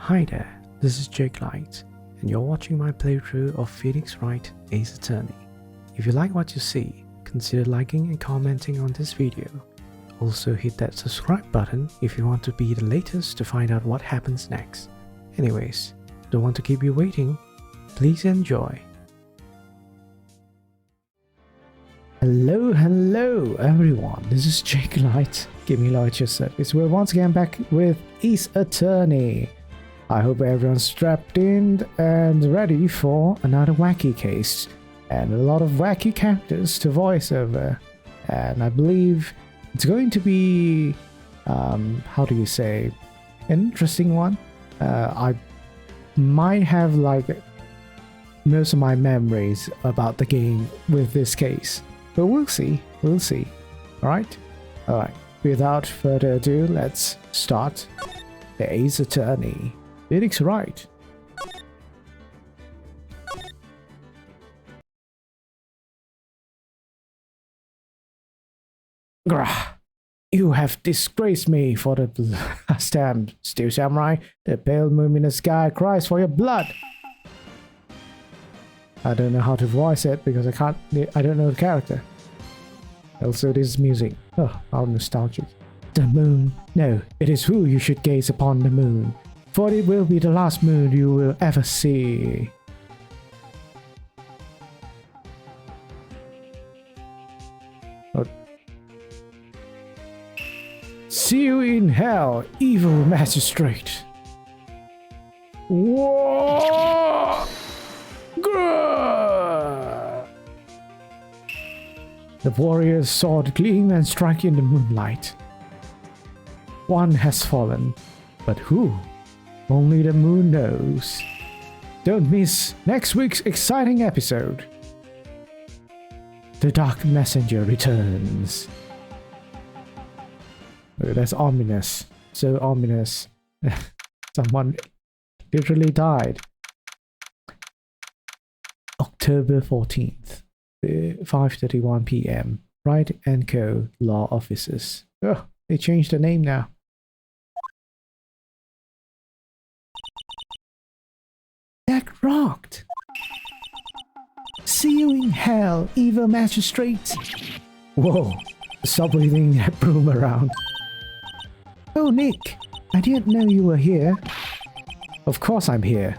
Hi there, this is Wright, and you're watching my playthrough of Phoenix Wright Ace Attorney. If you like what you see, consider liking and commenting on this video. Also hit that subscribe button if you want to be the latest to find out what happens next. Anyways, don't want to keep you waiting, please enjoy. Hello everyone, this is Wright, giving you your service. We're once again back with Ace Attorney. I hope everyone's strapped in and ready for another wacky case and a lot of wacky characters to voice over. And I believe it's going to be, how do you say, an interesting one. I might have like most of my memories about the game with this case, but we'll see. Alright? Without further ado, let's start the Ace Attorney. Phoenix Wright. Grah! You have disgraced me for the last time, Steel Samurai. The pale moon in the sky cries for your blood. I don't know how to voice it because I don't know the character. Also, this is music. Oh, how nostalgic. The moon. No, it is who you should gaze upon the moon. For it will be the last moon you will ever see. Oh. See you in hell, evil magistrate. Whoa! Grrr! The warrior's sword gleam and strike in the moonlight. One has fallen, but who? Only the moon knows. Don't miss next week's exciting episode. The Dark Messenger returns. Oh, that's ominous. So ominous. Someone literally died. October 14th, 5:31 p.m. Wright & Co. Law Offices. Oh, they changed the name now. That rocked! See you in hell, evil magistrate! Whoa, stop waving that broom around. Oh, Nick, I didn't know you were here. Of course I'm here.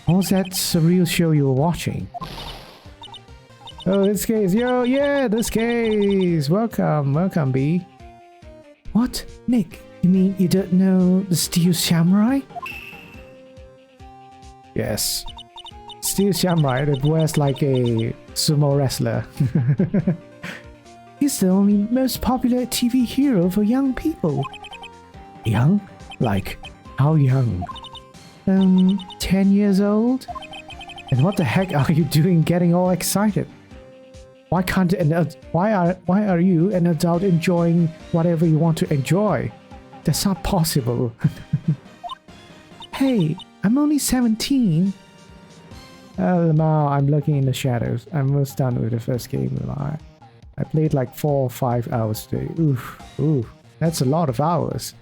What was that surreal show you were watching? Oh, this case, yo, yeah, this case! Welcome, B. What? Nick, you mean you don't know the Steel Samurai? Yes. Steel Samurai that wears like a sumo wrestler. He's the only most popular TV hero for young people. Young? Like, how young? 10 years old? And what the heck are you doing getting all excited? Why are you an adult enjoying whatever you want to enjoy? That's not possible. Hey, I'm only 17. Lamau, I'm looking in the shadows. I'm almost done with the first game. I played like 4 or 5 hours today. Oof, that's a lot of hours.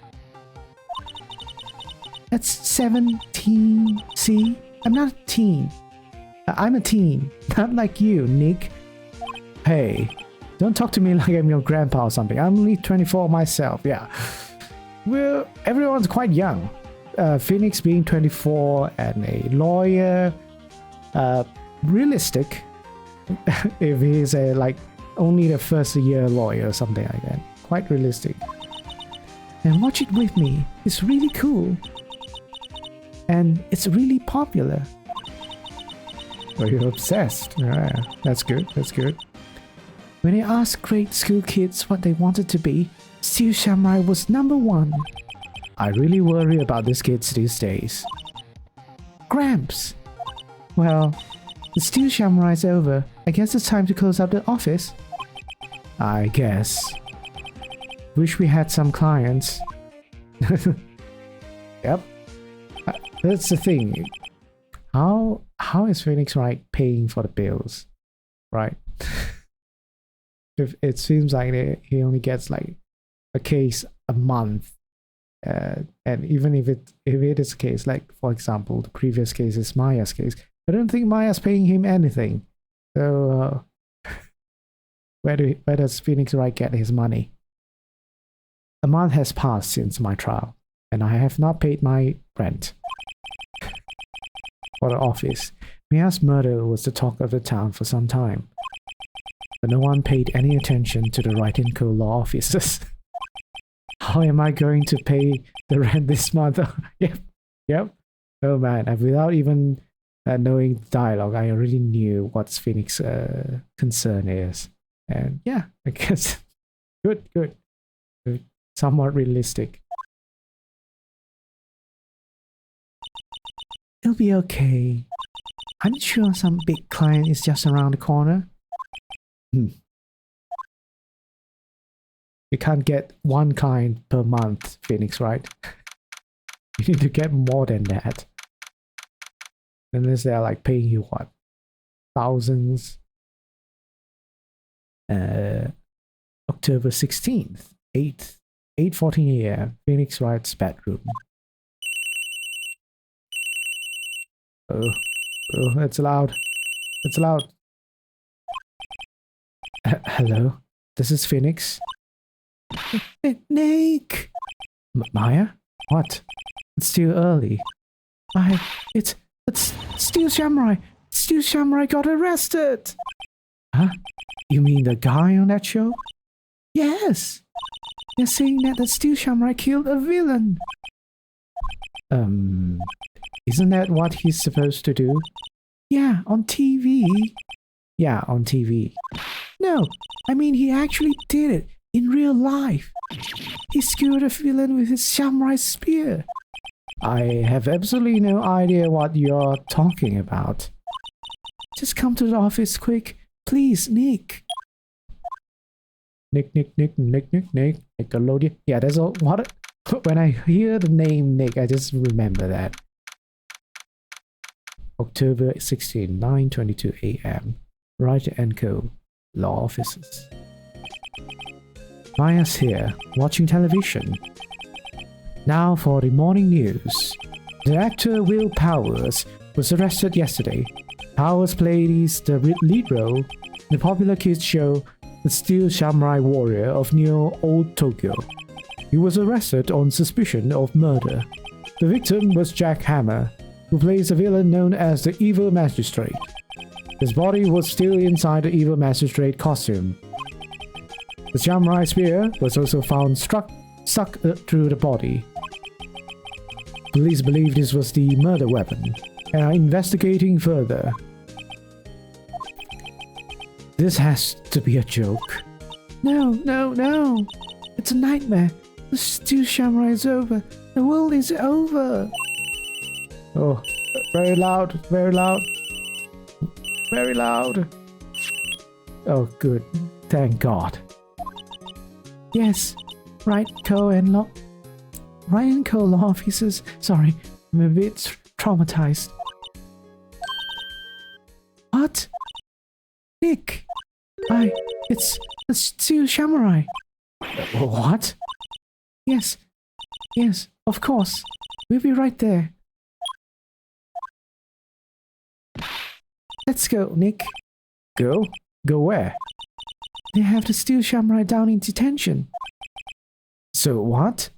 That's 17. See? I'm not a teen. I'm a teen. Not like you, Nick. Hey, don't talk to me like I'm your grandpa or something. I'm only 24 myself, yeah. Well, everyone's quite young. Phoenix being 24 and a lawyer, realistic if he's a like only the first year lawyer or something like that. Quite realistic. And watch it with me. It's really cool. And it's really popular. Well, you're obsessed. Yeah, that's good. When I asked grade school kids what they wanted to be, Steel Samurai was #1. I really worry about these kids these days. Gramps! Well, the Steel Samurai's over. I guess it's time to close up the office. I guess. Wish we had some clients. Yep. That's the thing. How is Phoenix Wright paying for the bills? Right? If it seems like he only gets like a case a month. And even if it is a case, like for example, the previous case is Maya's case, I don't think Maya's paying him anything. So where does Phoenix Wright get his money? A month has passed since my trial, and I have not paid my rent for the office. Maya's murder was the talk of the town for some time, but no one paid any attention to the Wright & Co. law offices. How am I going to pay the rent this month? Yep. Oh man, and without even knowing the dialogue, I already knew what Phoenix's concern is. And yeah, I guess good. Somewhat realistic. It'll be okay. I'm sure some big client is just around the corner. You can't get one client per month, Phoenix, right? You need to get more than that. Unless they're like paying you what? Thousands. October 16th, 8:14 a.m. Phoenix Wright's bedroom. Oh, it's loud. It's loud. Hello, this is Phoenix. Nick! Maya? What? It's still early. It's Steel Samurai! Steel Samurai got arrested! Huh? You mean the guy on that show? Yes! They're saying that the Steel Samurai killed a villain! Isn't that what he's supposed to do? Yeah, on TV. Yeah, on TV. No, I mean he actually did it in real life. He skewered a villain with his samurai spear. I have absolutely no idea what you're talking about. Just come to the office quick. Please, Nick. Nick. Nickelodeon. Yeah, that's all. What? When I hear the name Nick, I just remember that. October 16, 9:22 a.m. Wright & Co. Law offices. Maya's here, watching television. Now for the morning news. The actor Will Powers was arrested yesterday. Powers plays the lead role in the popular kids show The Steel Samurai Warrior of Neo Old Tokyo. He was arrested on suspicion of murder. The victim was Jack Hammer, who plays a villain known as the Evil Magistrate. His body was still inside the Evil Magistrate costume. The samurai spear was also found stuck through the body. Police believe this was the murder weapon and are investigating further. This has to be a joke. No. It's a nightmare. The Steel Samurai is over. The world is over. Oh, very loud. Oh, good. Thank God. Yes, Wright & Co. law officers. Sorry, I'm a bit traumatized. What? Nick! It's the Steel Samurai. What? Yes, of course. We'll be right there. Let's go, Nick. Go? Go where? They have the Steel Samurai down in detention. So what?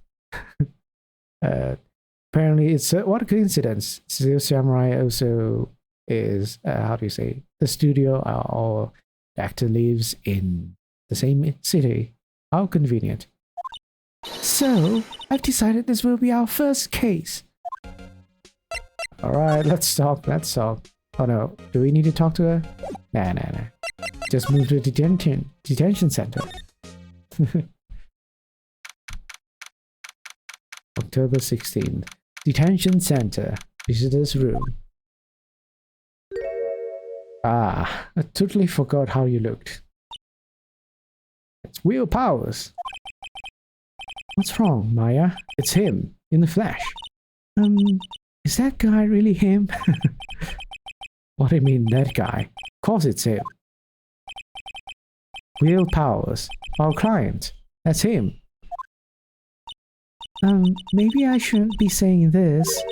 Apparently it's what a coincidence. Steel Samurai also is, how do you say, the studio or the actor lives in the same city. How convenient. So, I've decided this will be our first case. Alright, let's talk. Oh no, do we need to talk to her? Nah. Just move to the detention center. October 16th. Detention center. Visitor's room. Ah, I totally forgot how you looked. It's Will Powers. What's wrong, Maya? It's him, in the flesh. Is that guy really him? What do you mean, that guy? Of course it's him. Will Powers, our client. That's him. Maybe I shouldn't be saying this,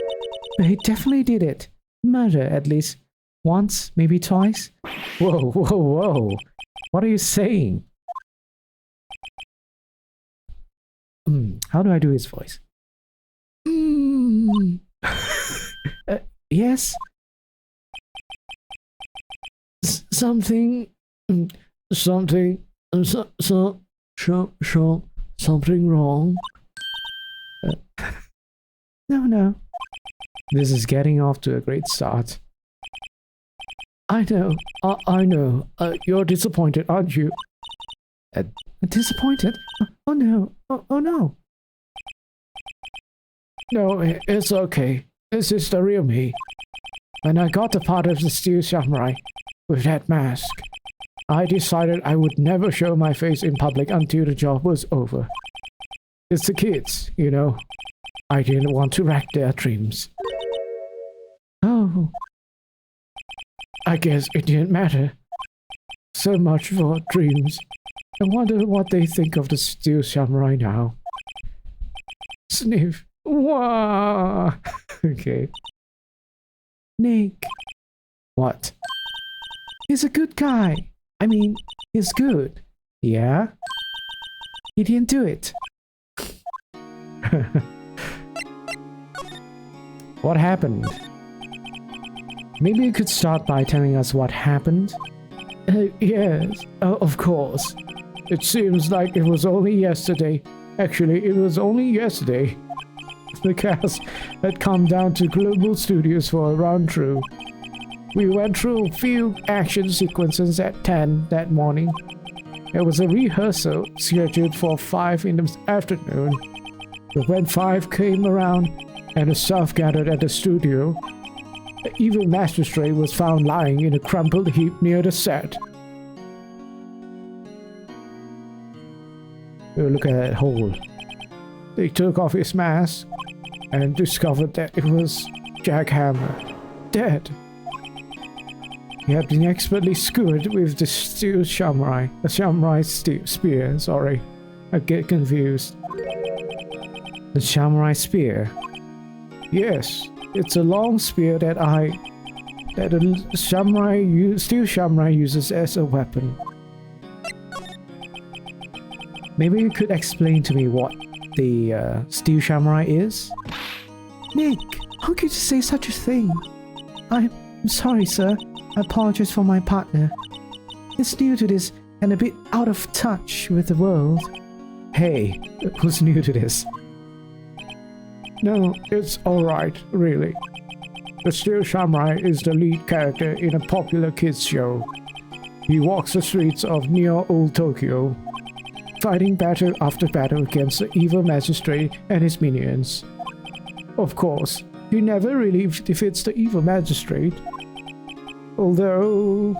but he definitely did it. Murder, at least. Once, maybe twice. Whoa, whoa, whoa. What are you saying? How do I do his voice? Yes? Something... something... something wrong? No. This is getting off to a great start. I know. I know. You're disappointed, aren't you? Disappointed? Oh no. Oh no. No, it's okay. This is the real me. When I got the part of the Steel Samurai with that mask, I decided I would never show my face in public until the job was over. It's the kids, you know. I didn't want to wreck their dreams. Oh. I guess it didn't matter. So much for dreams. I wonder what they think of the Steel Samurai now. Sniff. Wah! Okay. Nick. What? He's a good guy. I mean, he's good. Yeah? He didn't do it. What happened? Maybe you could start by telling us what happened? Yes, of course. It seems like it was only yesterday. Actually, it was only yesterday. The cast had come down to Global Studios for a run-through. We went through a few action sequences at 10 that morning. There was a rehearsal scheduled for 5 in the afternoon. But when 5 came around and the staff gathered at the studio, the evil magistrate was found lying in a crumpled heap near the set. Look at that hole. They took off his mask and discovered that it was Jack Hammer, dead. He had been expertly skewered with the steel samurai, a samurai spear, sorry. I get confused. The samurai spear? Yes, it's a long spear that a steel samurai uses as a weapon. Maybe you could explain to me what the steel samurai is? Nick, how could you say such a thing? I'm sorry, sir. I apologize for my partner. He's new to this and a bit out of touch with the world. Hey, who's new to this? No, it's alright, really. The Steel Samurai is the lead character in a popular kids show. He walks the streets of Neo-Old Tokyo, fighting battle after battle against the evil magistrate and his minions. Of course, he never really defeats the evil magistrate. Although,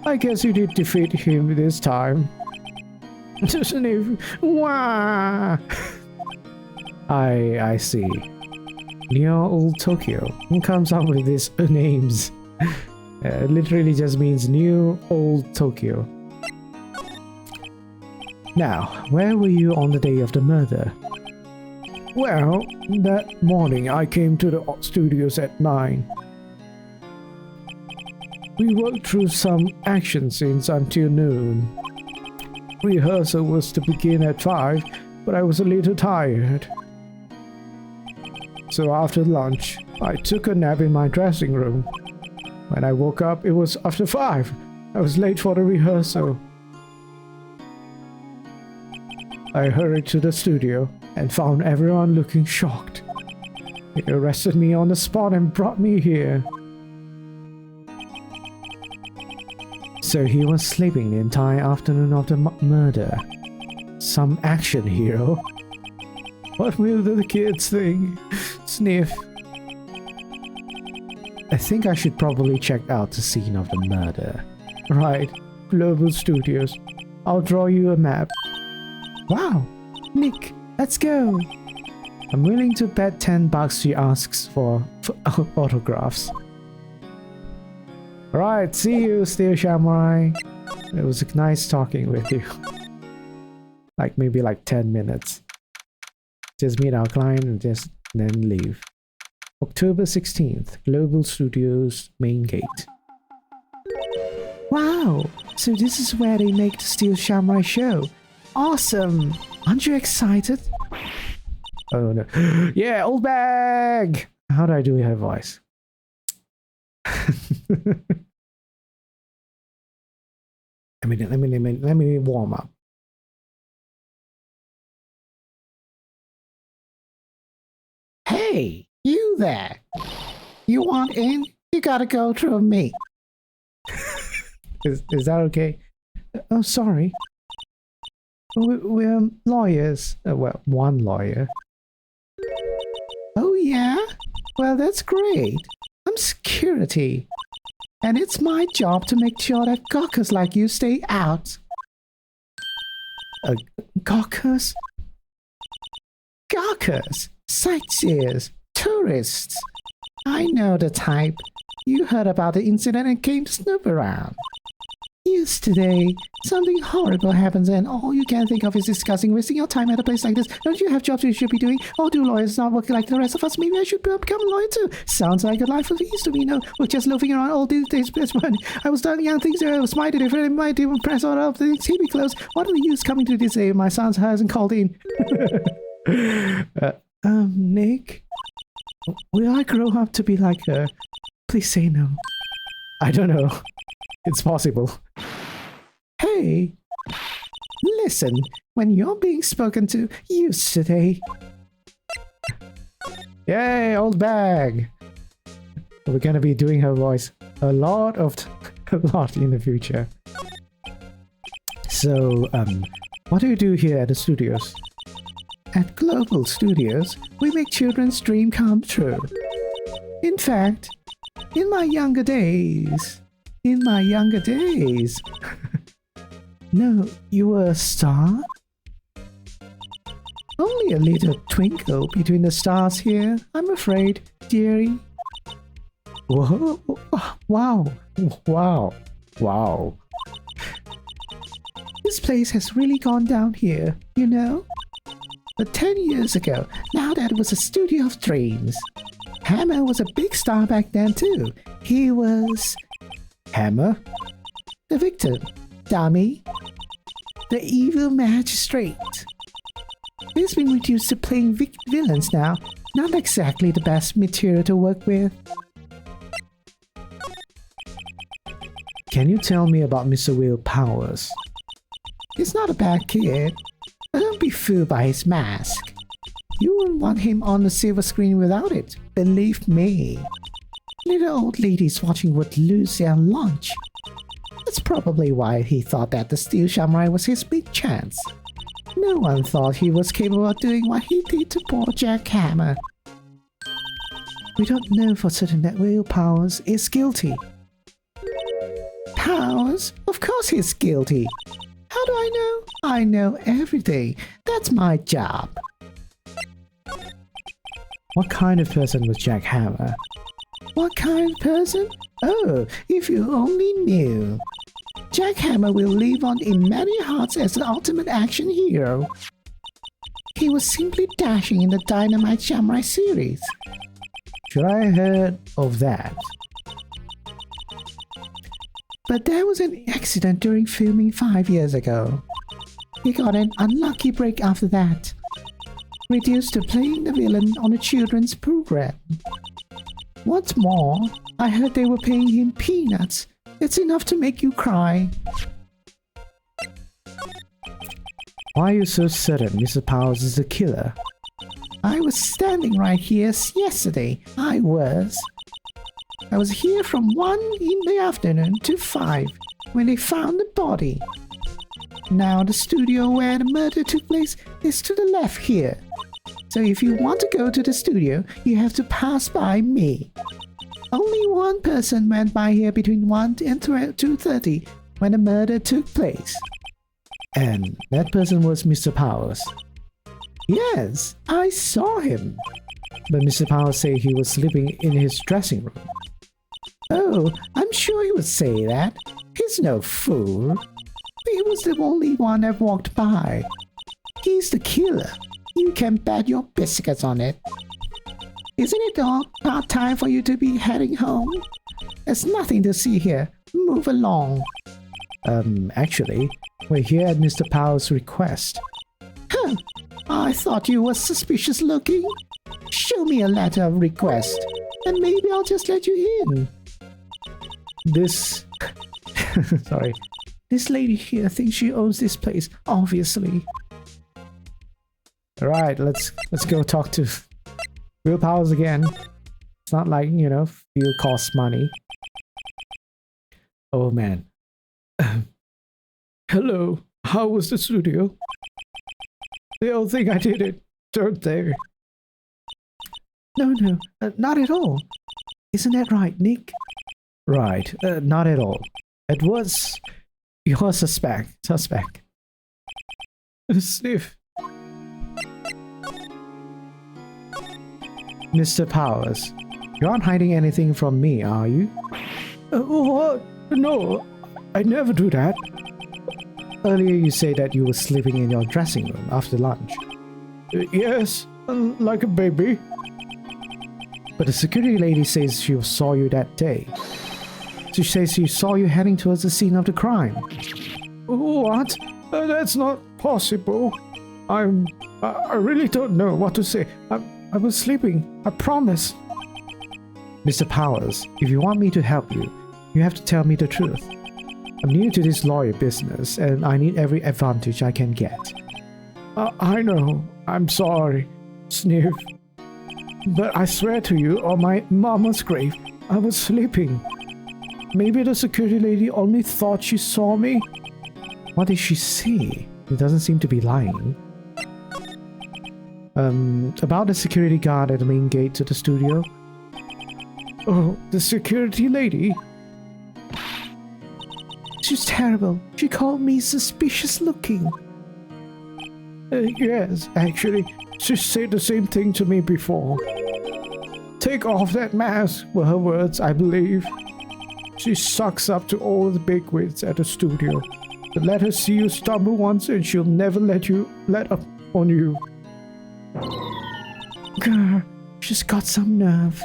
I guess he did defeat him this time. Wah! I see. Neo-Old Tokyo. Who comes up with these names? It literally just means New Old Tokyo. Now, where were you on the day of the murder? Well, that morning I came to the studios at 9. We worked through some action scenes until noon. Rehearsal was to begin at 5, but I was a little tired. So after lunch, I took a nap in my dressing room. When I woke up, it was after 5. I was late for the rehearsal. I hurried to the studio and found everyone looking shocked. They arrested me on the spot and brought me here. So he was sleeping the entire afternoon of the murder. Some action hero. What will the kids think? Sniff. I think I should probably check out the scene of the murder. Right, Global Studios. I'll draw you a map. Wow, Nick, let's go. I'm willing to bet $10 she asks for autographs. Right, see you, Steel Samurai. It was nice talking with you. Maybe 10 minutes. Just meet our client and just then leave. October 16th, Global Studios main gate. Wow! So this is where they make the Steel Samurai show. Awesome! Aren't you excited? Oh no. Yeah, old bag! How do I do her voice? Let me warm up. Hey, you there! You want in? You gotta go through me. Is that okay? Oh, sorry. We're lawyers. Well, one lawyer. Oh, yeah? Well, that's great. I'm security. And it's my job to make sure that gawkers like you stay out. Gawkers? Gawkers? Sightseers? Tourists? I know the type. You heard about the incident and came to snoop around. Yesterday, something horrible happens and all you can think of is discussing wasting your time at a place like this. Don't you have jobs you should be doing? Or do lawyers not work like the rest of us? Maybe I should become a lawyer too. Sounds like a life of ease to me. No, we're just loafing around all these days. I was telling young things I was mighty different and might even press all of things TV clothes. What are the use coming to this day? My son hasn't called in. Nick? Will I grow up to be like her? Please say no. I don't know. It's possible. Hey, listen, when you're being spoken to, use today. Yay, old bag. We're gonna be doing her voice a lot in the future. So, what do you do here at the studios? At Global Studios, we make children's dream come true. In fact, in my younger days... No, you were a star? Only a little twinkle between the stars here, I'm afraid, dearie. Whoa, wow, wow, wow. This place has really gone down here, you know? But 10 years ago, now that was a studio of dreams. Hammer was a big star back then too. He was... Hammer? The victim. Dummy. The evil magistrate. He's been reduced to playing villains now. Not exactly the best material to work with. Can you tell me about Mr. Will Powers? He's not a bad kid. But don't be fooled by his mask. You wouldn't want him on the silver screen without it. Believe me. Little old ladies watching would lose their lunch. That's probably why he thought that the Steel Samurai was his big chance. No one thought he was capable of doing what he did to poor Jack Hammer. We don't know for certain that Will Powers is guilty. Powers? Of course he's guilty. How do I know? I know everything. That's my job. What kind of person was Jack Hammer? What kind of person? Oh, if you only knew. Jack Hammer will live on in many hearts as the ultimate action hero. He was simply dashing in the Dynamite Samurai series. Sure, I heard of that. But there was an accident during filming 5 years ago. He got an unlucky break after that. Reduced to playing the villain on a children's program. What's more, I heard they were paying him peanuts. It's enough to make you cry. Why are you so certain Mr. Powers is the killer? I was standing right here yesterday. I was here from 1 in the afternoon to 5 when they found the body. Now the studio where the murder took place is to the left here. So if you want to go to the studio, you have to pass by me. Only one person went by here between 1 and 2:30 when the murder took place. And that person was Mr. Powers. Yes, I saw him. But Mr. Powers said he was sleeping in his dressing room. Oh, I'm sure he would say that. He's no fool. He was the only one that walked by. He's the killer. You can bet your biscuits on it. Isn't it about time for you to be heading home? There's nothing to see here. Move along. Actually, we're here at Mr. Powell's request. Huh. I thought you were suspicious looking. Show me a letter of request, and maybe I'll just let you in. This... Sorry. This lady here thinks she owns this place, obviously. Alright, let's go talk to Will Powers again. It's not like, you know, fuel costs money. Oh man. Hello, how was the studio? They all think I did it, don't they? No, not at all. Isn't that right, Nick? Right, not at all. It was your suspect. Sniff. Mr. Powers, you aren't hiding anything from me, are you? What? No, I never do that. Earlier you said that you were sleeping in your dressing room after lunch. Yes, like a baby. But the security lady says she saw you that day. She says she saw you heading towards the scene of the crime. What? That's not possible. I really don't know what to say. I was sleeping, I promise. Mr. Powers, if you want me to help you, you have to tell me the truth. I'm new to this lawyer business and I need every advantage I can get. I know, I'm sorry, Sniff. But I swear to you, on my mama's grave, I was sleeping. Maybe the security lady only thought she saw me. What did she see? It doesn't seem to be lying. About the security guard at the main gate to the studio. Oh, the security lady? She's terrible. She called me suspicious looking. Yes, actually, she said the same thing to me before. Take off that mask, were her words, I believe. She sucks up to all the bigwigs at the studio. But let her see you stumble once and she'll never let up on you. Grr, she's got some nerve.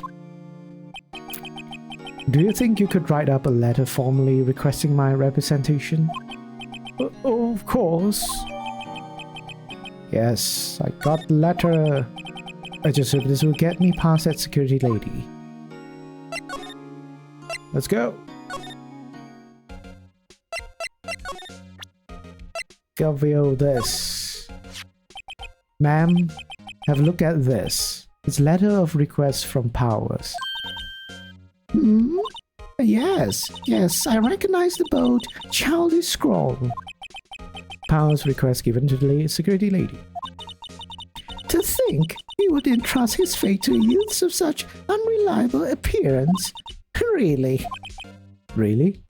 Do you think you could write up a letter formally requesting my representation? Of course. Yes, I got the letter. I just hope this will get me past that security lady. Let's go. Go this. Ma'am, have a look at this. It's letter of request from Powers. Yes, I recognize the bold, childish scrawl. Powers request given to the security lady. To think he would entrust his fate to youths of such unreliable appearance. Really? Really?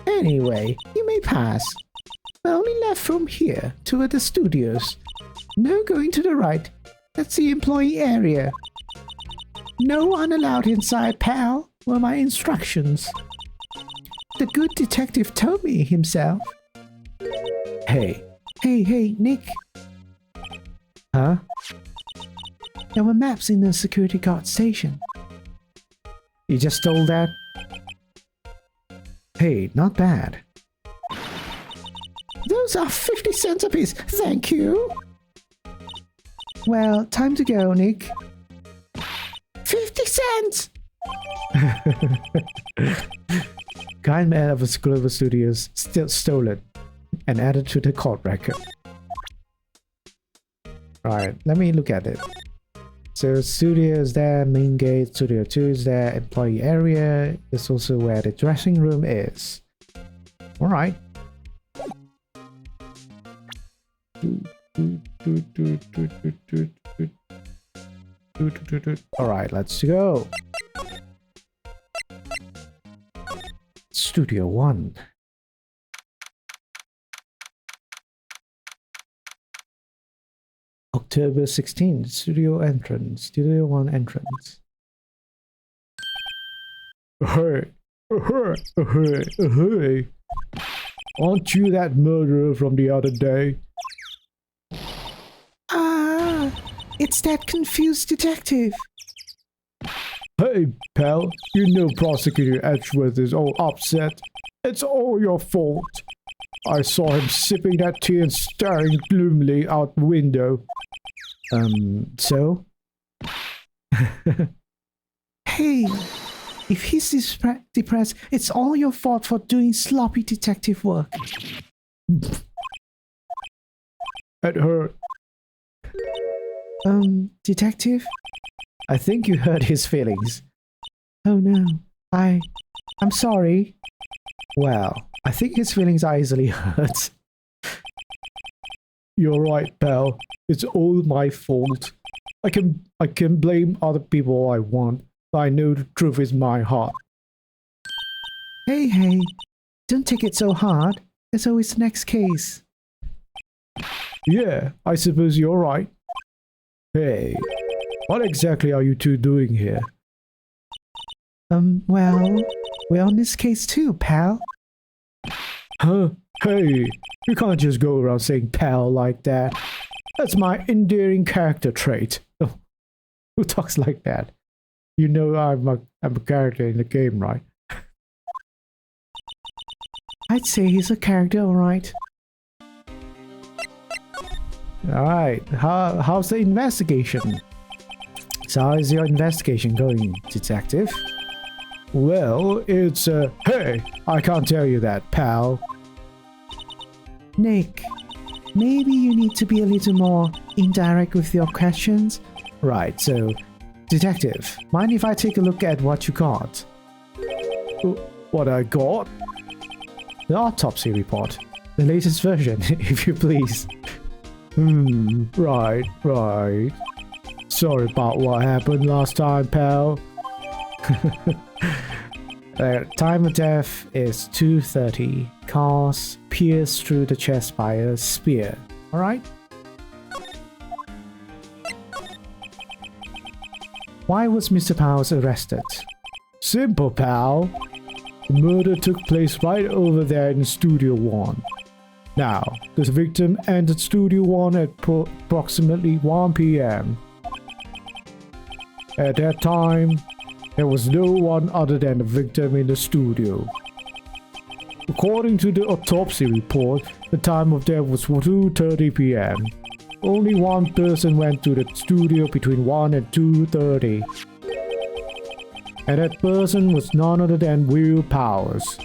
Anyway, you may pass. I only left from here toward the studios. No going to the right. That's the employee area. No one allowed inside, pal, were my instructions. The good detective told me himself. Hey, Nick. Huh? There were maps in the security guard station. You just stole that? Hey, not bad. Those are 50 cents apiece, thank you. Well, time to go, Nick. 50 cents! Kind man of Global Studios still stole it and added to the court record. Alright, let me look at it. So studio is there, main gate, studio 2 is there, employee area is also where the dressing room is. Alright. Alright, let's go. Studio 1. October 16th, studio entrance, studio 1 entrance. Hey. Aren't you that murderer from the other day? It's that confused detective. Hey, pal, you know Prosecutor Edgeworth is all upset. It's all your fault. I saw him sipping that tea and staring gloomily out the window. So? Hey, if he's depressed, it's all your fault for doing sloppy detective work. It hurt. Detective? I think you hurt his feelings. Oh no, I'm sorry. Well, I think his feelings are easily hurt. You're right, pal. It's all my fault. I can blame other people all I want, but I know the truth is my heart. Hey, don't take it so hard. There's always the next case. Yeah, I suppose you're right. Hey, what exactly are you two doing here? Well, we're on this case too, pal. Huh? Hey, you can't just go around saying pal like that. That's my endearing character trait. Oh, who talks like that? You know I'm a character in the game, right? I'd say he's a character, alright. Alright, how's the investigation? So how is your investigation going, detective? Well, it's hey, I can't tell you that, pal. Nick, maybe you need to be a little more indirect with your questions. Right, so, detective, mind if I take a look at what you got? What I got? The autopsy report. The latest version, if you please. Right. Sorry about what happened last time, pal. Time of death is 2:30. Cause pierced through the chest by a spear. Alright? Why was Mr. Powers arrested? Simple, pal. The murder took place right over there in Studio 1. Now, the victim entered Studio 1 at approximately 1 p.m. At that time, there was no one other than the victim in the studio. According to the autopsy report, the time of death was 2:30 p.m. Only one person went to the studio between 1 and 2:30. And that person was none other than Will Powers.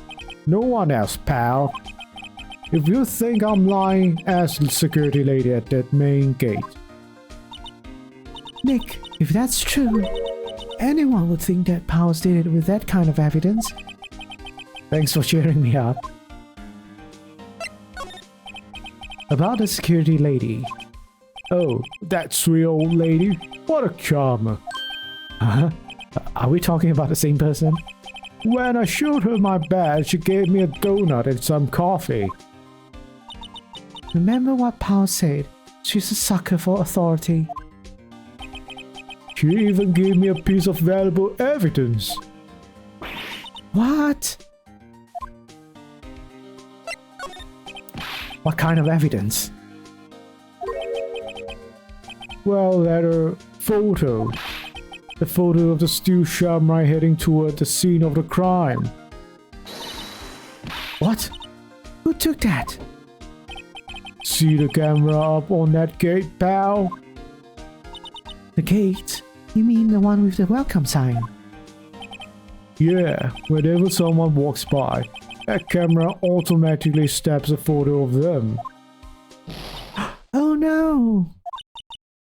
No one else, pal. If you think I'm lying, ask the security lady at that main gate. Nick, if that's true, anyone would think that Powers did it with that kind of evidence. Thanks for cheering me up. About the security lady. Oh, that sweet old lady? What a charmer. Huh? Are we talking about the same person? When I showed her my badge, she gave me a donut and some coffee. Remember what Powers said? She's a sucker for authority. She even gave me a piece of valuable evidence. What? What kind of evidence? Well, that photo. The photo of the Stu Shamrai heading toward the scene of the crime. What? Who took that? See the camera up on that gate, pal? The gate? You mean the one with the welcome sign? Yeah, whenever someone walks by, that camera automatically snaps a photo of them. Oh no!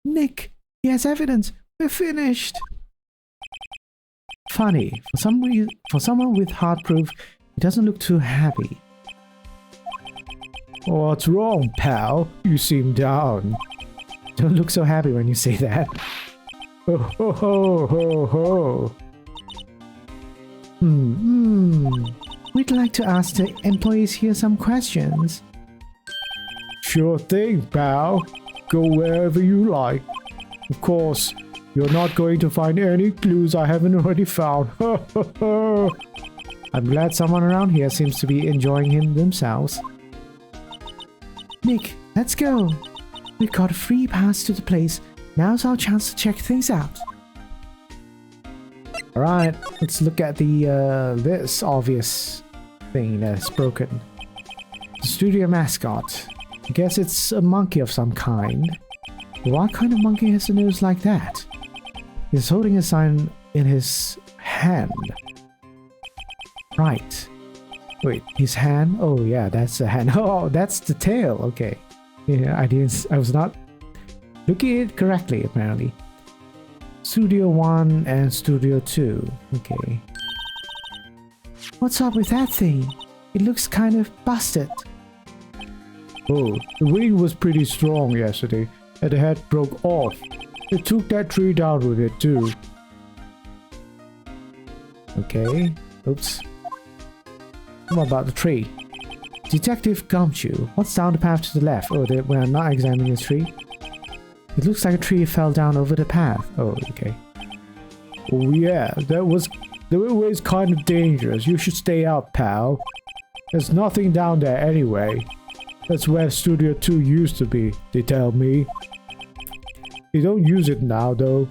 Nick, he has evidence. We're finished. Funny, for someone with hard proof, he doesn't look too happy. What's wrong, pal? You seem down. Don't look so happy when you say that. Ho ho ho ho ho. We'd like to ask the employees here some questions. Sure thing, pal. Go wherever you like. Of course, you're not going to find any clues I haven't already found. I'm glad someone around here seems to be enjoying themselves. Nick, let's go. We've got a free pass to the place. Now's our chance to check things out. Alright, let's look at the this obvious thing that's broken. The studio mascot. I guess it's a monkey of some kind. What kind of monkey has a nose like that? He's holding a sign in his hand. Right. Wait, his hand? Oh yeah, that's the hand. Oh, that's the tail. Okay. Yeah, I was not looking at it correctly apparently. Studio 1 and Studio 2. Okay. What's up with that thing? It looks kind of busted. Oh, the wind was pretty strong yesterday, and the head broke off. It took that tree down with it too. Okay. Oops. What about the tree? Detective Gumshoe, what's down the path to the left? Oh, we're not examining the tree. It looks like a tree fell down over the path. Oh, okay. Oh yeah, that was kind of dangerous. You should stay out, pal. There's nothing down there anyway. That's where Studio 2 used to be, they tell me. They don't use it now, though.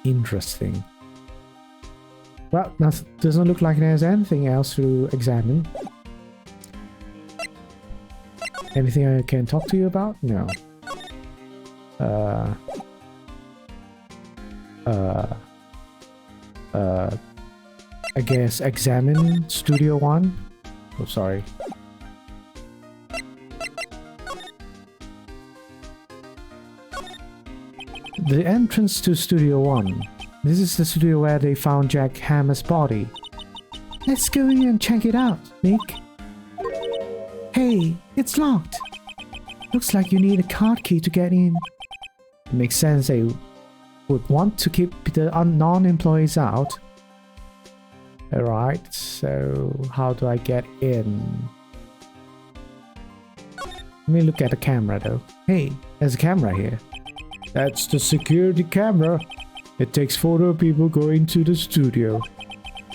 Interesting. Well, that doesn't look like there's anything else to examine. Anything I can talk to you about? No. I guess examine Studio 1? Oh, sorry. The entrance to Studio 1. This is the studio where they found Jack Hammer's body. Let's go in and check it out, Nick. Hey, it's locked. Looks like you need a card key to get in. It makes sense they would want to keep the non-employees out. Alright, so how do I get in? Let me look at the camera though. Hey, there's a camera here. That's the security camera. It takes photo of people going to the studio.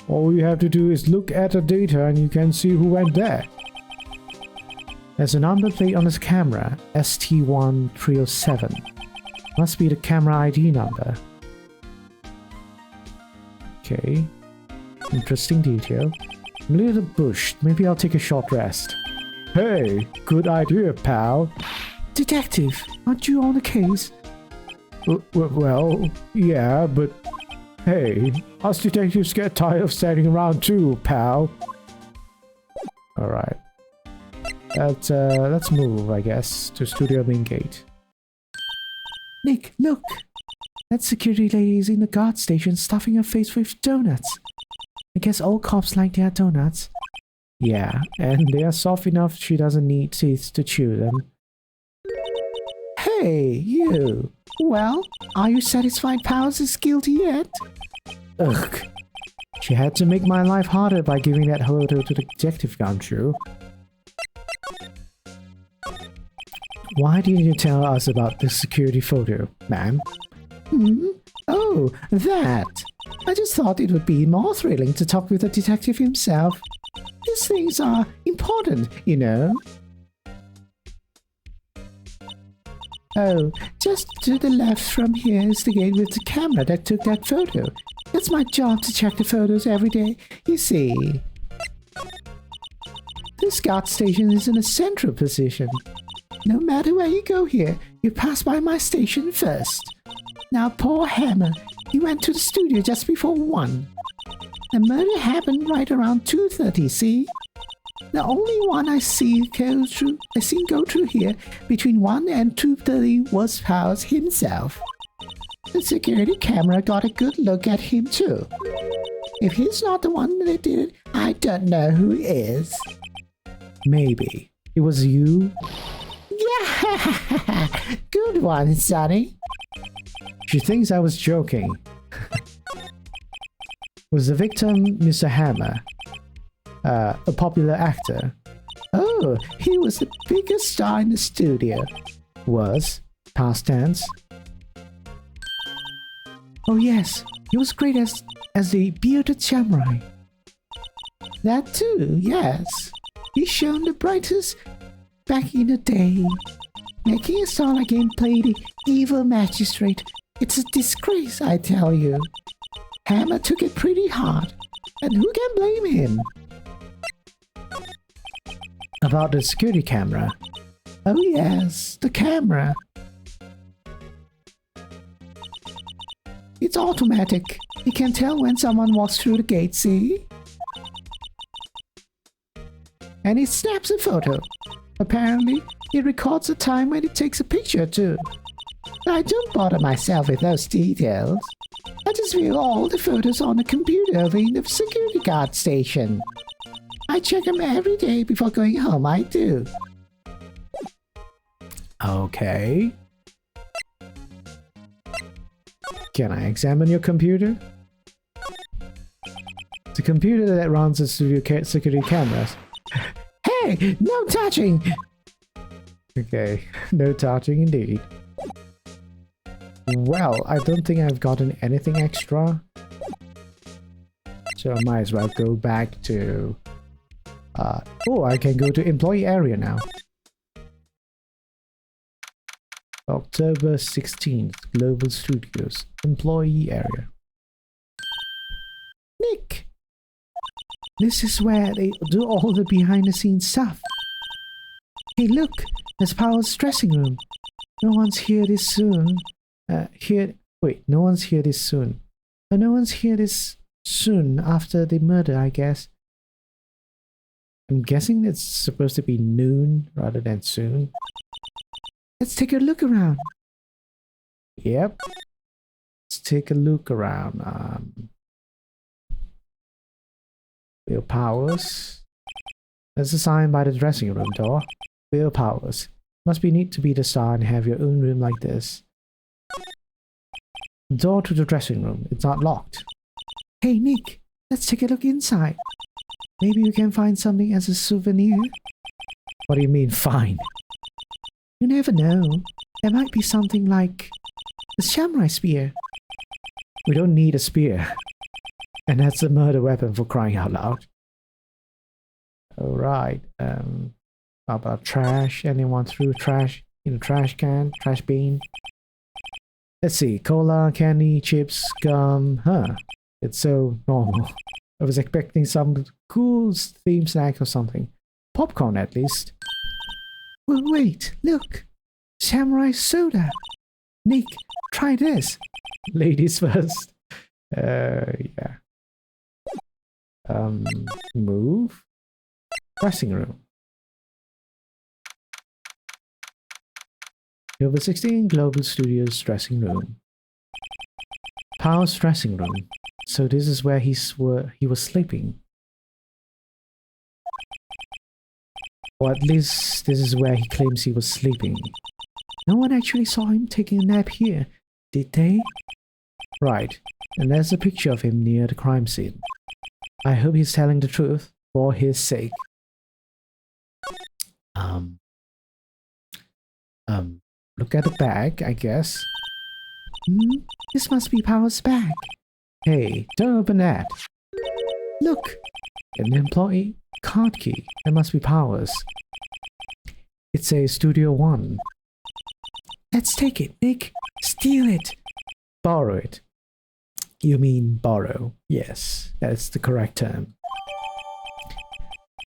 All you have to do is look at the data and you can see who went there. There's a number plate on this camera, ST1307. Must be the camera ID number. Okay. Interesting detail. I'm a little bushed. Maybe I'll take a short rest. Hey, good idea, pal. Detective, aren't you on the case? Well, yeah, but hey, us detectives get tired of standing around too, pal. Alright. Let's move, I guess, to Studio Main Gate. Nick, look! That security lady is in the guard station stuffing her face with donuts. I guess all cops like their donuts. Yeah, and they are soft enough she doesn't need teeth to chew them. Hey, you! Well, are you satisfied Powers is guilty yet? Ugh. She had to make my life harder by giving that photo to the detective Gumshoe. Why didn't you tell us about the security photo, ma'am? Oh, that! I just thought it would be more thrilling to talk with the detective himself. These things are important, you know. Oh, just to the left from here is the gate with the camera that took that photo. It's my job to check the photos every day, you see. This guard station is in a central position. No matter where you go here, you pass by my station first. Now poor Hammer, he went to the studio just before 1. The murder happened right around 2:30, see? The only one I seen go through here between 1 and 2:30 was Powers himself. The security camera got a good look at him too. If he's not the one that did it, I don't know who is. Maybe. It was you? Yeah! Good one, Sonny. She thinks I was joking. Was the victim Mr. Hammer? A popular actor? Oh, he was the biggest star in the studio. Was? Past tense? Oh yes, he was great as the bearded samurai. That too, yes. He shone the brightest back in the day. Making a star like him play the evil magistrate. It's a disgrace, I tell you. Hammer took it pretty hard, and who can blame him? About the security camera. Oh yes, the camera. It's automatic. It can tell when someone walks through the gate, see? And it snaps a photo. Apparently, it records the time when it takes a picture too. I don't bother myself with those details. I just view all the photos on the computer over in the security guard station. I check them every day before going home, I do. Okay. Can I examine your computer? The computer that runs the studio security cameras. Hey, no touching! Okay, no touching indeed. Well, I don't think I've gotten anything extra. So I might as well go back to... oh, I can go to employee area now. October 16th, Global Studios, employee area. Nick! This is where they do all the behind-the-scenes stuff. Hey, look! There's Power's dressing room. No one's here this soon. No one's here this soon. No one's here this soon after the murder, I guess. I'm guessing it's supposed to be noon rather than soon. Let's take a look around. Yep. Let's take a look around. Will Powers. There's a sign by the dressing room door. Will Powers. Must be neat to be the star and have your own room like this. Door to the dressing room. It's not locked. Hey Nick, let's take a look inside. Maybe we can find something as a souvenir. What do you mean, fine? You never know. There might be something like a samurai spear. We don't need a spear. And that's a murder weapon for crying out loud. Alright. How about trash? Anyone threw trash in a trash can? Trash bin? Let's see. Cola, candy, chips, gum. Huh. It's so normal. I was expecting some cool theme snack or something. Popcorn at least. Well, wait. Look. Samurai soda. Nick, try this. Ladies first. Yeah. Move. Dressing room. Over 16 Global Studios dressing room. Power's dressing room. So this is where he was sleeping. Or at least this is where he claims he was sleeping. No one actually saw him taking a nap here, did they? Right, and there's a picture of him near the crime scene. I hope he's telling the truth for his sake. Look at the bag, I guess. This must be Power's bag. Hey, don't open that. Look, an employee card key. That must be Power's. It's a Studio One. Let's take it, Nick. Steal it. Borrow it. You mean borrow. Yes, that's the correct term.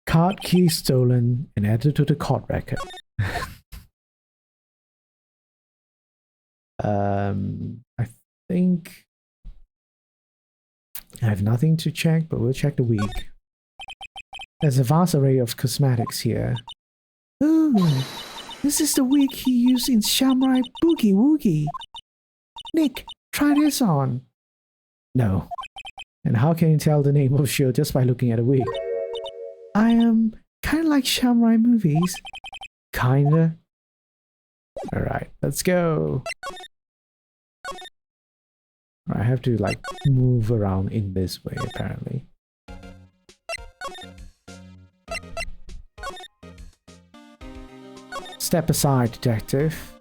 Card key stolen and added to the court record. I think I have nothing to check, but we'll check the week. There's a vast array of cosmetics here. Ooh, this is the wig he used in Samurai Boogie Woogie. Nick, try this on. No. And how can you tell the name of the show just by looking at a wig? I am kind of like samurai movies. Kinda. Alright, let's go. I have to like move around in this way apparently. Step aside, detective.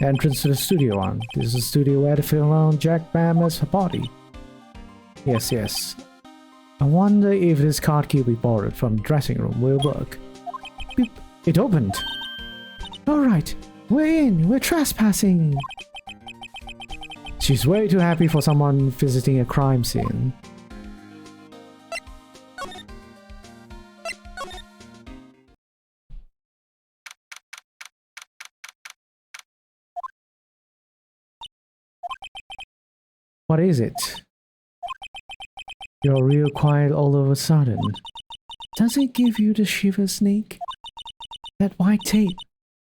Entrance to the studio one. This is the studio where the film on Jack Bammer's body. Yes, yes. I wonder if this card key we borrowed from the dressing room will work. It opened. Alright, we're in. We're trespassing. She's way too happy for someone visiting a crime scene. What is it? You're real quiet all of a sudden. Does it give you the shivers, Nick? That white tape.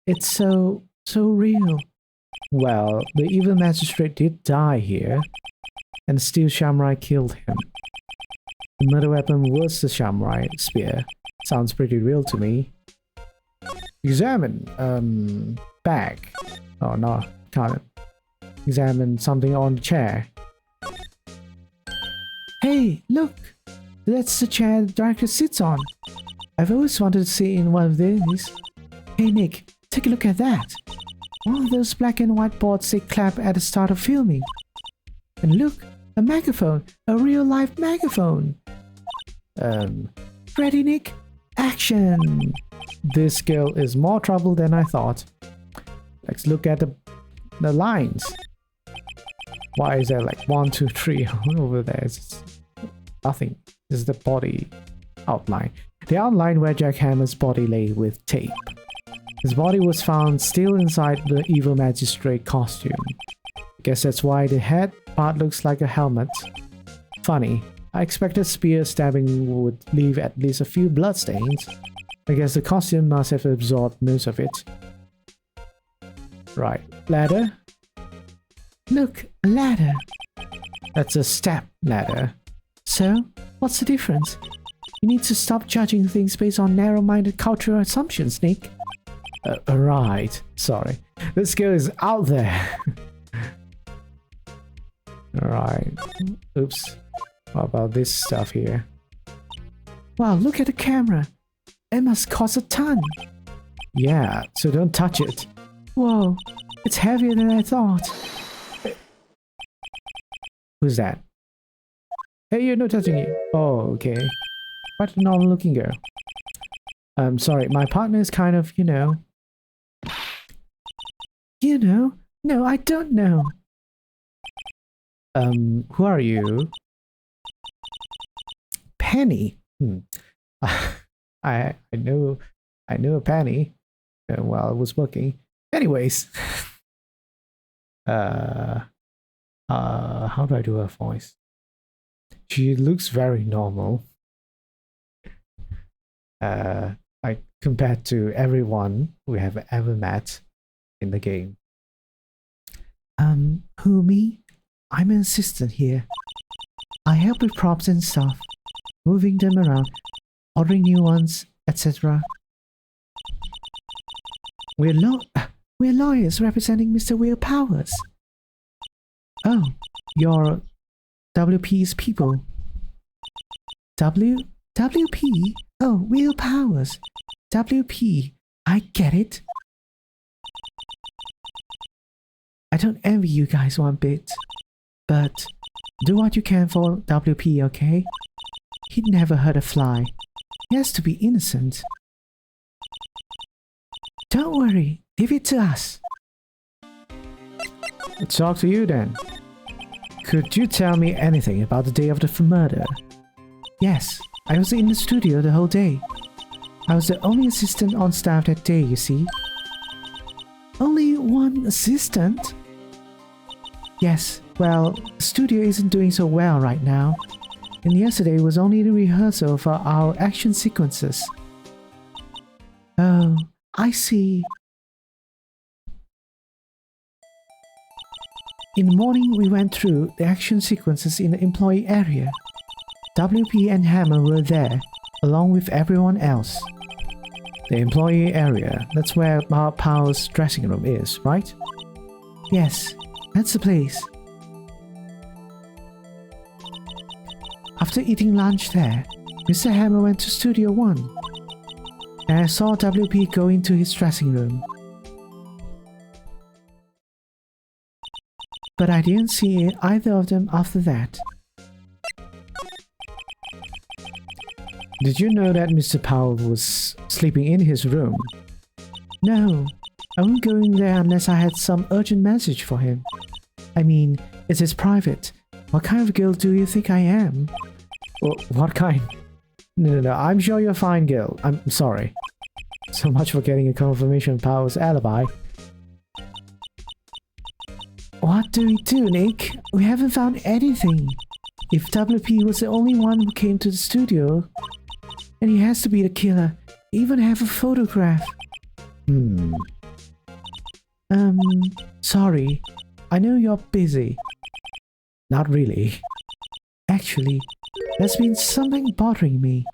It's so real. Well, the evil magistrate did die here, and the steel samurai killed him. The murder weapon was the samurai spear. Sounds pretty real to me. Examine, bag. Oh no, can't. Examine something on the chair. Hey, look! That's the chair the director sits on. I've always wanted to sit in one of these. Hey Nick, take a look at that. One of those black and white boards they clap at the start of filming. And look, a megaphone, a real life megaphone. Ready Nick? Action! This girl is more trouble than I thought. Let's look at the lines. Why is there like 1, 2, 3 over there? It's nothing. This is the body outline. The outline where Jack Hammer's body lay with tape. His body was found still inside the evil magistrate costume. Guess that's why the head part looks like a helmet. Funny, I expected spear stabbing would leave at least a few bloodstains. I guess the costume must have absorbed most of it. Right, ladder? Look, a ladder. That's a step ladder. So, what's the difference? You need to stop judging things based on narrow-minded cultural assumptions, Nick. Right, sorry. This girl is out there. Alright. Oops. What about this stuff here? Wow, look at the camera. It must cost a ton. Yeah, so don't touch it. Whoa, it's heavier than I thought. Who's that? Hey, you're not touching it. Oh, okay. Quite a normal looking girl. Sorry, my partner is kind of, you know. You know? No, I don't know. Who are you? Penny. I knew a Penny while I was working. Anyways. How do I do her voice? She looks very normal. Like compared to everyone we have ever met in the game. Who, me? I'm an assistant here. I help with props and stuff, moving them around, ordering new ones, etc. We're lawyers representing Mr. Will Powers. Oh, you're WP's people. WP? Oh, Will Powers. WP. I get it. I don't envy you guys one bit. But do what you can for WP, okay? He'd never hurt a fly. He has to be innocent. Don't worry. Leave it to us. Let's talk to you then. Could you tell me anything about the day of the murder? Yes, I was in the studio the whole day. I was the only assistant on staff that day, you see. Only one assistant? Yes, well, the studio isn't doing so well right now. And yesterday was only the rehearsal for our action sequences. Oh, I see. In the morning, we went through the action sequences in the employee area. WP and Hammer were there, along with everyone else. The employee area, that's where Powers' dressing room is, right? Yes, that's the place. After eating lunch there, Mr. Hammer went to Studio 1. And I saw WP go into his dressing room. But I didn't see either of them after that. Did you know that Mr. Powell was sleeping in his room? No, I won't go in there unless I had some urgent message for him. I mean, it is private. What kind of girl do you think I am? What kind? No, I'm sure you're a fine girl. I'm sorry. So much for getting a confirmation of Powell's alibi. What do we do, Nick? We haven't found anything. If WP was the only one who came to the studio, and he has to be the killer, even have a photograph. Sorry. I know you're busy. Not really. Actually, there's been something bothering me.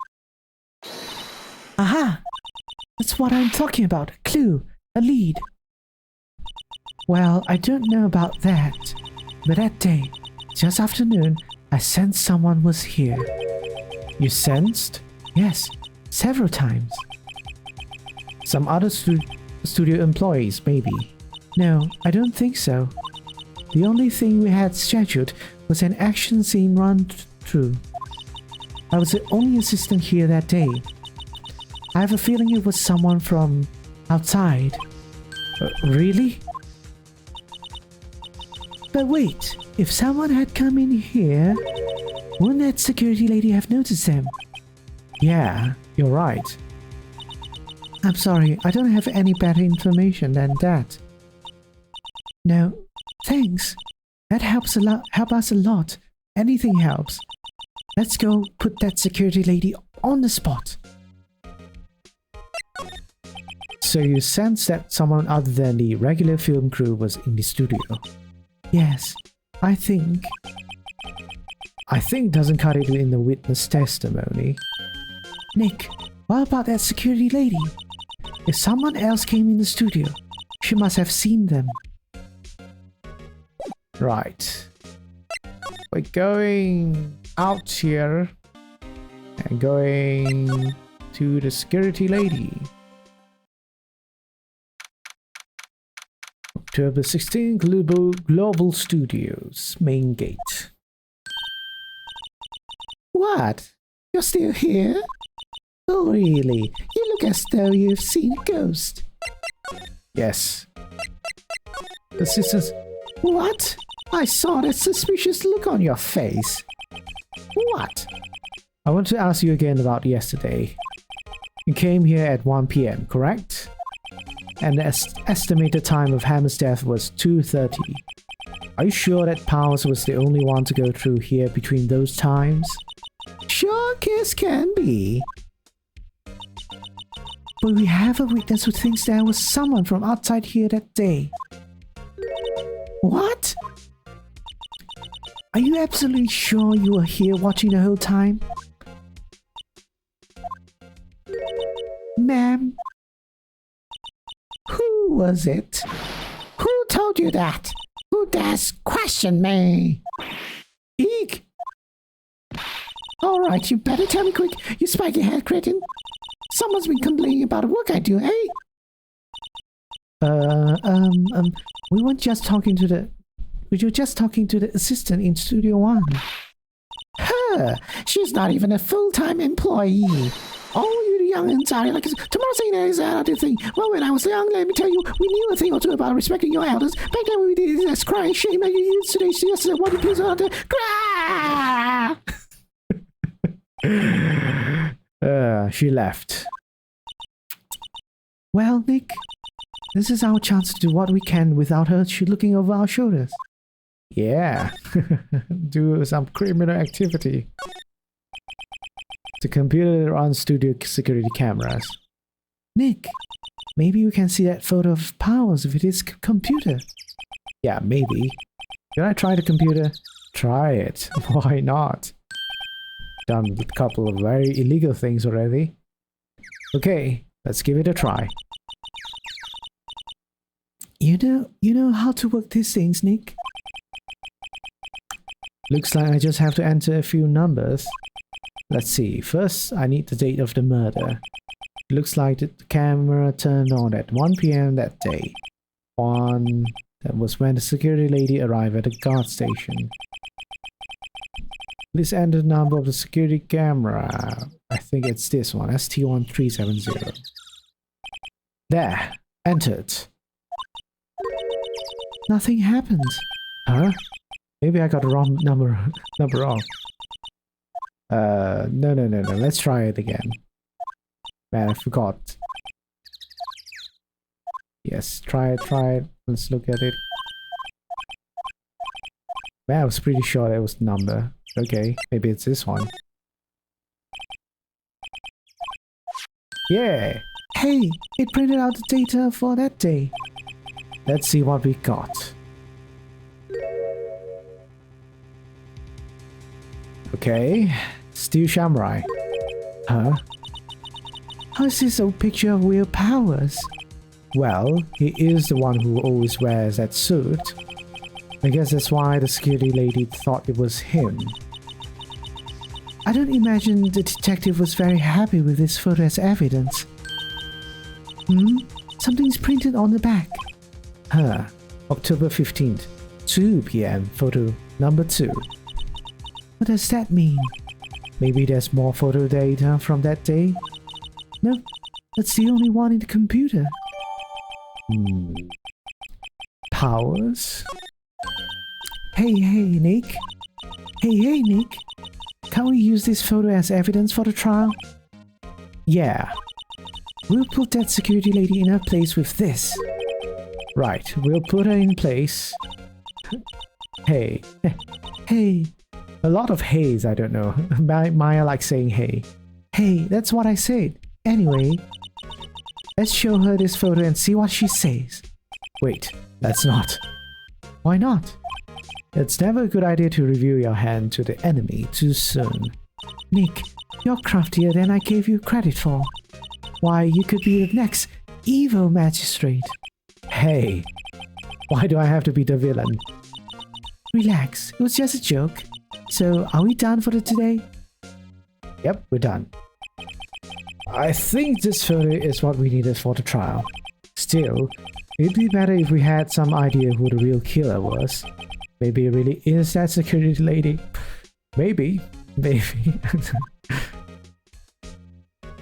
Aha! That's what I'm talking about. A clue. A lead. Well, I don't know about that. But that day, just after noon, I sensed someone was here. You sensed? Yes, several times. Some other studio employees, maybe. No, I don't think so. The only thing we had scheduled was an action scene run-through. I was the only assistant here that day. I have a feeling it was someone from outside. Really? But wait, if someone had come in here, wouldn't that security lady have noticed them? Yeah, you're right. I'm sorry, I don't have any better information than that. No, thanks. That helps a lot. Help us a lot. Anything helps. Let's go put that security lady on the spot. So you sense that someone other than the regular film crew was in the studio? Yes, I think. I think doesn't cut it in the witness testimony. Nick, what about that security lady? If someone else came in the studio, she must have seen them. Right. We're going out here and going to the security lady. October 16, Global Studios, main gate. What? You're still here? Oh, really? You look as though you've seen a ghost. Yes. Assistant. What? I saw that suspicious look on your face. What? I want to ask you again about yesterday. You came here at 1 p.m., correct? And the estimated time of Hammer's death was 2:30. Are you sure that Powers was the only one to go through here between those times? Sure as can be. But we have a witness who thinks there was someone from outside here that day. What? Are you absolutely sure you were here watching the whole time? Ma'am? Who was it? Who told you that? Who dares question me? Eek! Alright, you better tell me quick, you spiky head cretin. Someone's been complaining about the work I do, eh? We were just talking to the assistant in Studio One. Her? She's not even a full-time employee. Oh, you young'uns are like tomorrow's ain't is another thing. Well, when I was young, let me tell you, we knew a thing or two about respecting your elders. Back then we did this crying shame like you used today. So yesterday, what you please out there? She left. Well, Nick, this is our chance to do what we can without her looking over our shoulders. Yeah, do some criminal activity. The computer runs studio security cameras. Nick, maybe we can see that photo of Powers with his computer. Yeah, maybe. Can I try the computer? Try it. Why not? Done a couple of very illegal things already. Okay, let's give it a try. You know how to work these things, Nick? Looks like I just have to enter a few numbers. Let's see. First, I need the date of the murder. Looks like the camera turned on at 1 p.m. that day. That was when the security lady arrived at the guard station. Please enter the number of the security camera. I think it's this one, ST1370. There. Entered. Nothing happened. Huh? Maybe I got the wrong number wrong. No. Let's try it again. Man, I forgot. Yes, try it. Let's look at it. Man, I was pretty sure that was the number. Okay, maybe it's this one. Yeah! Hey, it printed out the data for that day. Let's see what we got. Okay, Steel Samurai. Huh? How is this a picture of Will Powers? Well, he is the one who always wears that suit. I guess that's why the security lady thought it was him. I don't imagine the detective was very happy with this photo as evidence. Something's printed on the back. Huh. October 15th, 2 p.m. Photo number 2. What does that mean? Maybe there's more photo data from that day? No, that's the only one in the computer. Powers? Hey, Nick. Hey, Nick. Can we use this photo as evidence for the trial? Yeah. We'll put that security lady in her place with this. Right, we'll put her in place. Hey. A lot of heys, I don't know. Maya likes saying hey. Hey, that's what I said. Anyway, let's show her this photo and see what she says. Wait, let's not. Why not? It's never a good idea to reveal your hand to the enemy too soon. Nick, you're craftier than I gave you credit for. Why, you could be the next evil magistrate. Hey, why do I have to be the villain? Relax, it was just a joke. So, are we done for today? Yep, we're done. I think this photo is what we needed for the trial. Still, it'd be better if we had some idea who the real killer was. Maybe it really is that security lady. Maybe.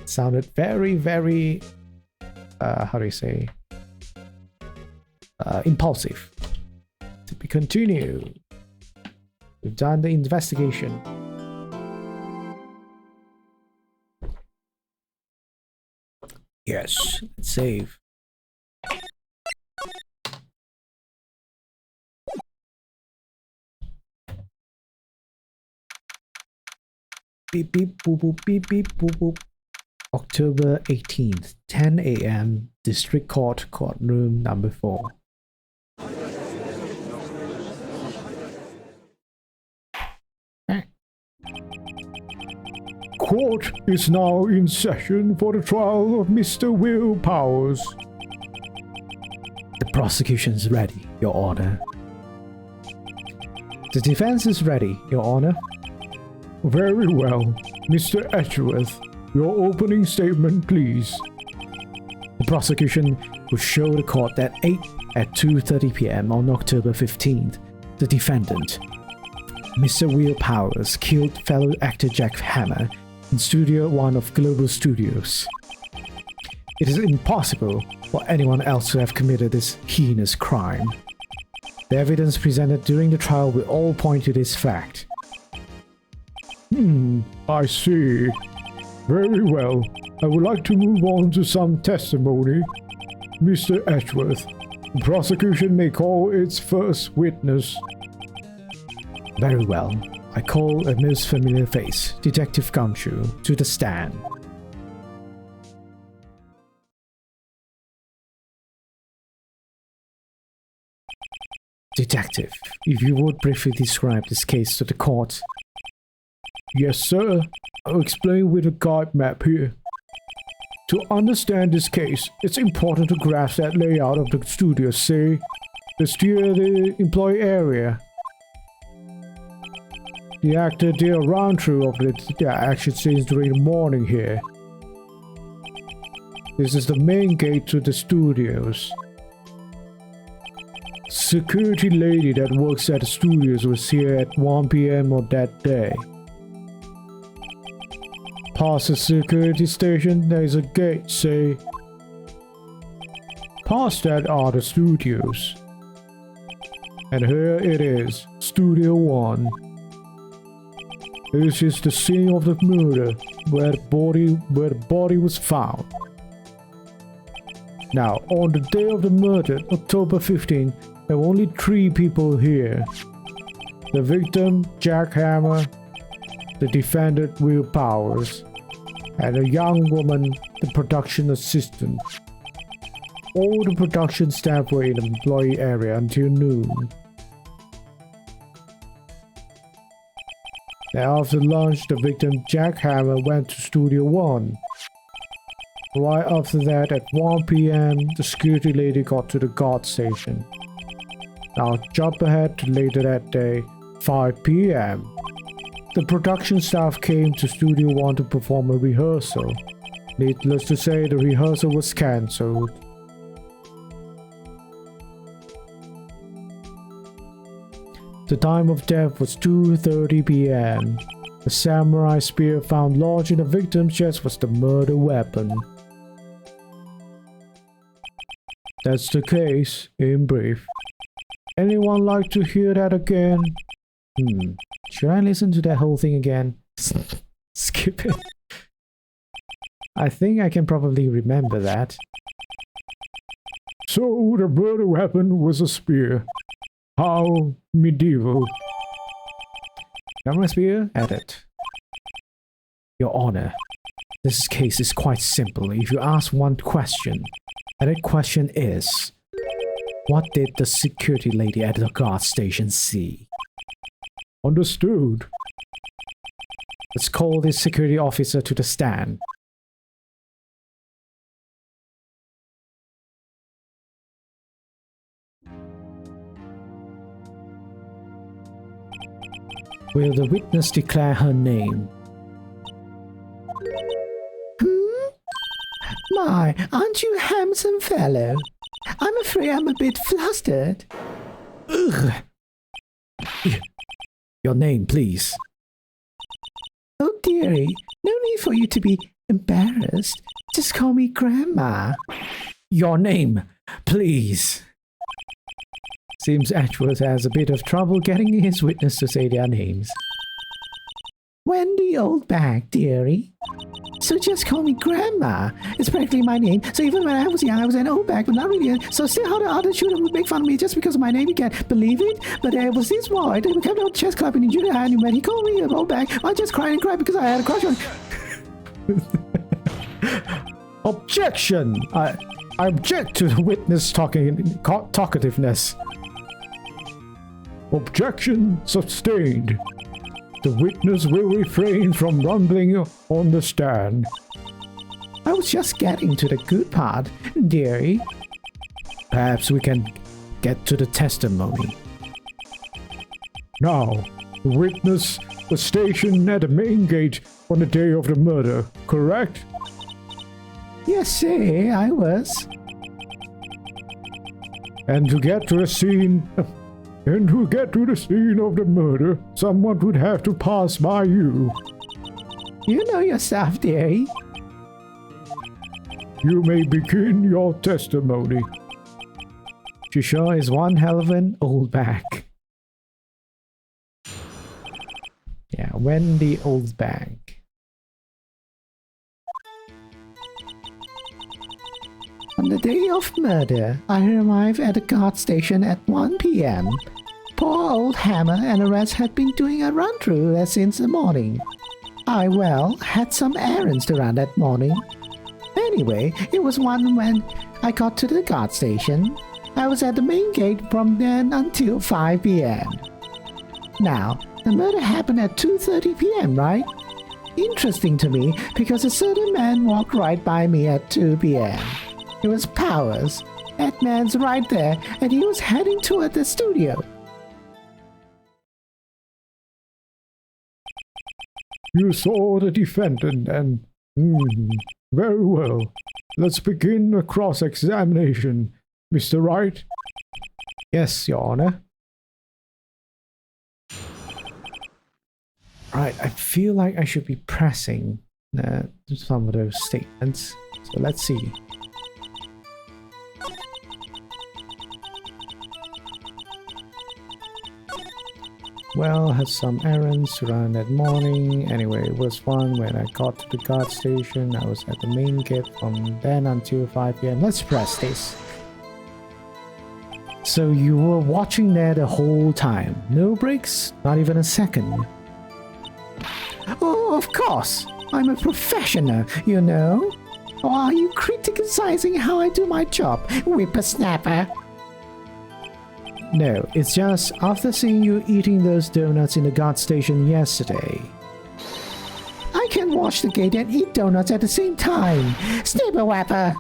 Sounded very, how do you say? Impulsive. To be continued. We've done the investigation. Yes, let's save. Beep beep boop boop beep beep boop boop. October 18th, 10 a.m. District Court, courtroom number 4. Court is now in session for the trial of Mr. Will Powers. The prosecution's ready, Your Honor. The defense is ready, Your Honor. Very well. Mr. Edgeworth, your opening statement, please. The prosecution will show the court that at 2:30 p.m. on October 15th, the defendant, Mr. Will Powers, killed fellow actor Jack Hammer in Studio 1 of Global Studios. It is impossible for anyone else to have committed this heinous crime. The evidence presented during the trial will all point to this fact. I see. Very well. I would like to move on to some testimony. Mr. Edgeworth, the prosecution may call its first witness. Very well. I call a most familiar face, Detective Gumshoe, to the stand. Detective, if you would briefly describe this case to the court. Yes, sir. I'll explain with a guide map here. To understand this case, it's important to grasp that layout of the studio, say, the employee area. The actor did a run-through of the action scenes during the morning here. This is the main gate to the studios. Security lady that works at the studios was here at 1 p.m. on that day. Past the security station, there is a gate, say. Past that are the studios. And here it is, Studio 1. This is the scene of the murder, where the body was found. Now, on the day of the murder, October 15, there were only 3 people here. The victim, Jack Hammer, the defendant, Will Powers, and a young woman, the production assistant. All the production staff were in the employee area until noon. Now after lunch, the victim, Jack Hammer, went to Studio 1. Right after that, at 1 PM, the security lady got to the guard station. Now jump ahead to later that day, 5 PM. The production staff came to Studio 1 to perform a rehearsal. Needless to say, the rehearsal was cancelled. The time of death was 2:30 PM. The samurai spear found lodged in the victim's chest was the murder weapon. That's the case, in brief. Anyone like to hear that again? Should I listen to that whole thing again? Skip it. I think I can probably remember that. So the murder weapon was a spear. How medieval. Samurai spear? Edit. Your Honor, this case is quite simple. If you ask one question, and that question is, what did the security lady at the guard station see? Understood. Let's call this security officer to the stand. Will the witness declare her name? My, aren't you a handsome fellow? I'm afraid I'm a bit flustered. Ugh. Your name, please. Oh, dearie, no need for you to be embarrassed. Just call me Grandma. Your name, please. Seems Edward has a bit of trouble getting his witness to say their names. Wendy Oldback, dearie. So just call me Grandma. It's practically my name. So even when I was young, I was an Oldback, but not really. So still how the other children would make fun of me just because of my name. You can't believe it. But there was this boy. We kept on chess clubbing in junior high, and when he called me an Oldback, I just cried and cried because I had a crush on Objection! I object to the witness talkativeness. Objection sustained. The witness will refrain from rumbling on the stand. I was just getting to the good part, dearie. Perhaps we can get to the testimony. Now, the witness was stationed at the main gate on the day of the murder, correct? Yes, sir, I was. And to get to the scene of the murder, someone would have to pass by you. You know your stuff, dearie. You may begin your testimony. She sure is one hell of an Oldback. Yeah, Wendy Oldback. On the day of murder, I arrived at the guard station at 1 PM. Poor old Hammer and the rest had been doing a run-through since the morning. I, had some errands to run that morning. Anyway, it was 1 when I got to the guard station. I was at the main gate from then until 5 PM. Now, the murder happened at 2:30 PM, right? Interesting to me because a certain man walked right by me at 2 PM. It was Powers. That man's right there, and he was heading toward the studio. You saw the defendant and... very well. Let's begin the cross-examination. Mr. Wright? Yes, Your Honor. Right, I feel like I should be pressing some of those statements. So let's see. well. Had some errands to run that morning. Anyway, it was fun when I got to the guard station. I was at the main gate from then until 5 p.m. Let's press this. So you were watching there the whole time? No breaks? Not even a second? Oh, of course! I'm a professional, you know? Or are you criticizing how I do my job, whippersnapper? No, it's just after seeing you eating those donuts in the guard station yesterday. I can watch the gate and eat donuts at the same time. Snipper Whapper!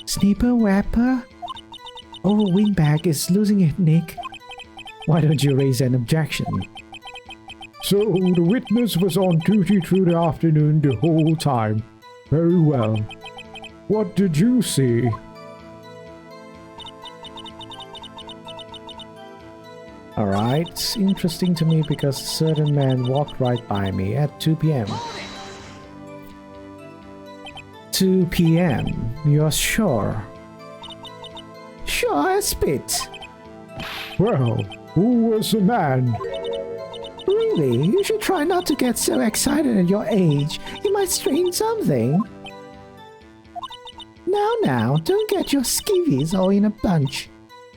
Snipper Whapper? Oh, Windbag is losing it, Nick. Why don't you raise an objection? So the witness was on duty through the afternoon the whole time. Very well. What did you see? Alright, it's interesting to me because a certain man walked right by me at 2 p.m. 2 p.m. You're sure? Sure as bit. Well, who was the man? Really? You should try not to get so excited at your age. You might strain something. Now, don't get your skivvies all in a bunch.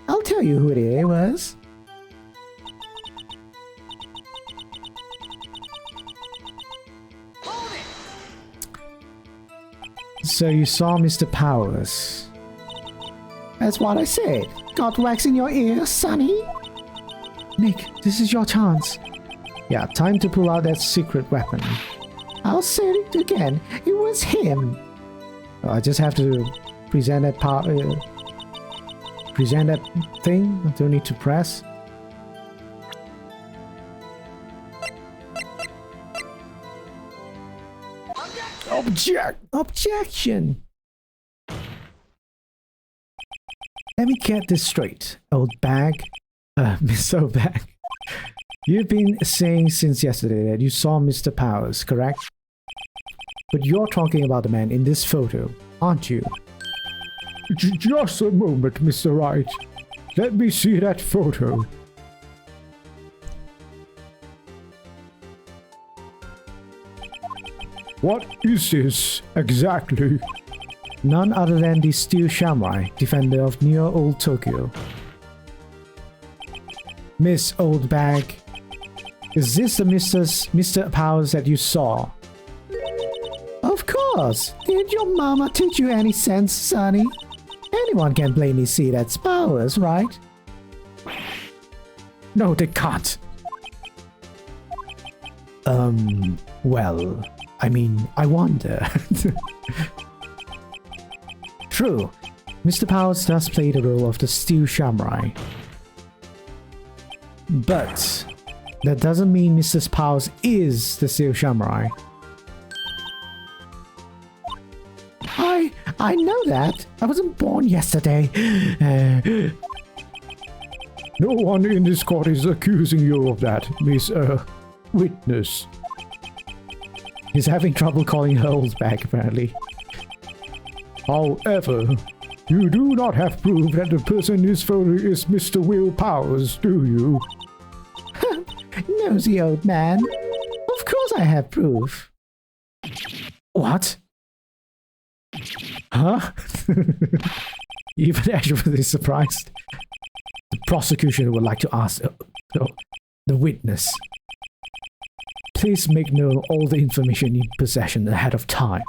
I'll tell you who it was. So you saw Mr. Powers. That's what I said. Got wax in your ear, Sonny? Nick, this is your chance. Yeah, time to pull out that secret weapon. I'll say it again. It was him. Oh, I just have to present that present that thing. I don't need to press. Objection! Let me get this straight, old bag. Miss Old Bag. You've been saying since yesterday that you saw Mr. Powers, correct? But you're talking about the man in this photo, aren't you? Just a moment, Mr. Wright. Let me see that photo. What is this exactly? None other than the Steel Samurai, defender of Neo Old Tokyo. Miss Old Bag, is this the Mr. Powers that you saw? Of course! Did your mama teach you any sense, Sonny? Anyone can plainly see that's Powers, right? No, they can't. Well, I mean, I wonder. True, Mr. Powers does play the role of the Steel Samurai. But that doesn't mean Mrs. Powers is the Steel Samurai. I know that. I wasn't born yesterday. No one in this court is accusing you of that, Miss Witness. He's having trouble calling her old back, apparently. However, you do not have proof that the person in this photo is Mr. Will Powers, do you? Nosy old man. Of course I have proof. What? Huh? Even Ash was surprised. The prosecution would like to ask the witness. Please make known all the information in possession ahead of time.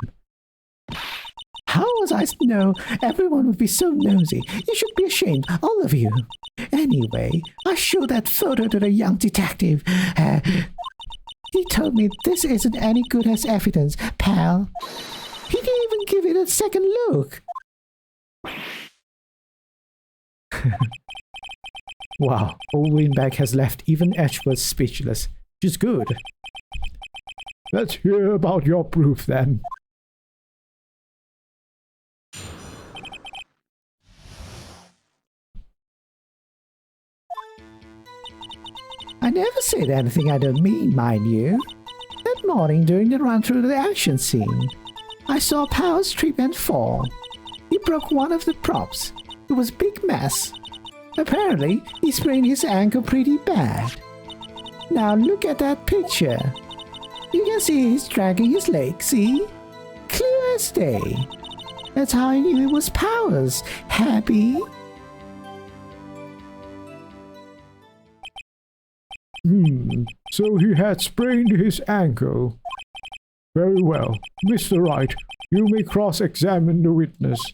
How was I to know everyone would be so nosy? You should be ashamed, all of you. Anyway, I showed that photo to the young detective. He told me this isn't any good as evidence, pal. He didn't even give it a second look. Wow, old Windbag has left even Edgeworth speechless. Which is good. Let's hear about your proof then. I never said anything I don't mean, mind you. That morning during the run through the action scene, I saw Powers trip and fall. He broke one of the props. It was a big mess. Apparently, he sprained his ankle pretty bad. Now look at that picture. You can see he's dragging his leg, see? Clear as day. That's how I knew it was Powers. Happy? So he had sprained his ankle. Very well. Mr. Wright, you may cross-examine the witness.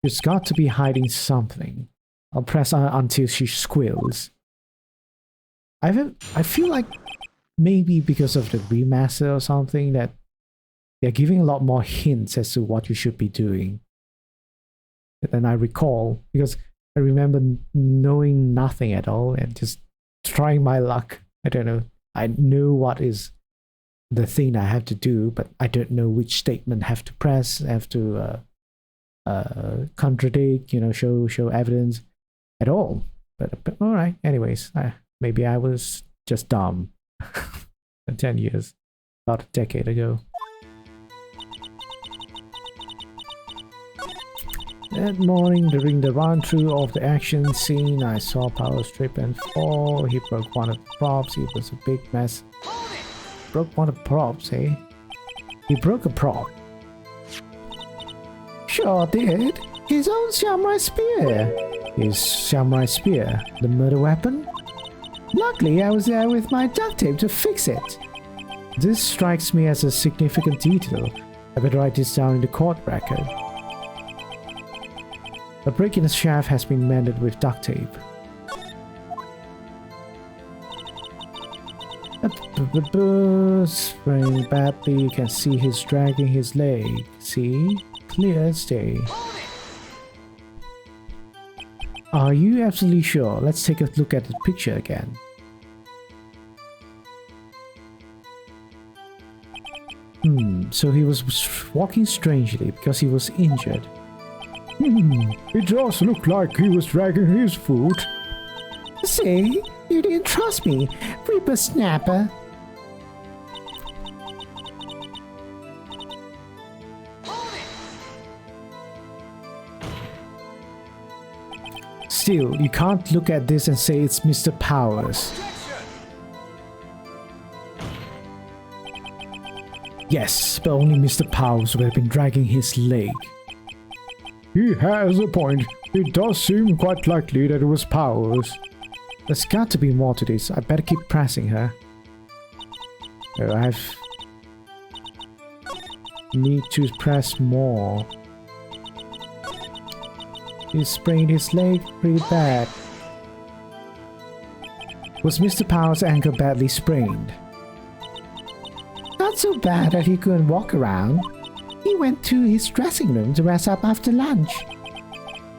She's got to be hiding something. I'll press on until she squeals. I feel like maybe because of the remaster or something that they're giving a lot more hints as to what you should be doing than I recall, because I remember knowing nothing at all and just trying my luck. I don't know. I know what is the thing I have to do, but I don't know which statement I have to press. I have to contradict, show evidence at all. But all right. Anyways, maybe I was just dumb 10 years, about a decade ago. That morning, during the run-through of the action scene, I saw Powers trip and fall. He broke one of the props. It was a big mess. Broke one of the props, eh? He broke a prop. Sure did. His own samurai spear. His samurai spear? The murder weapon? Luckily, I was there with my duct tape to fix it. This strikes me as a significant detail. I better write this down in the court record. The break in the shaft has been mended with duct tape. Sprained badly, you can see he's dragging his leg. See? Clear as day. Are you absolutely sure? Let's take a look at the picture again. So he was walking strangely because he was injured. It does look like he was dragging his foot. See? You didn't trust me, Reaper Snapper. Still, you can't look at this and say it's Mr. Powers. Yes, but only Mr. Powers would have been dragging his leg. He has a point. It does seem quite likely that it was Powers. There's got to be more to this. I better keep pressing her. Need to press more. He sprained his leg pretty bad. Was Mr. Powers' ankle badly sprained? Not so bad that he couldn't walk around. He went to his dressing room to rest up after lunch.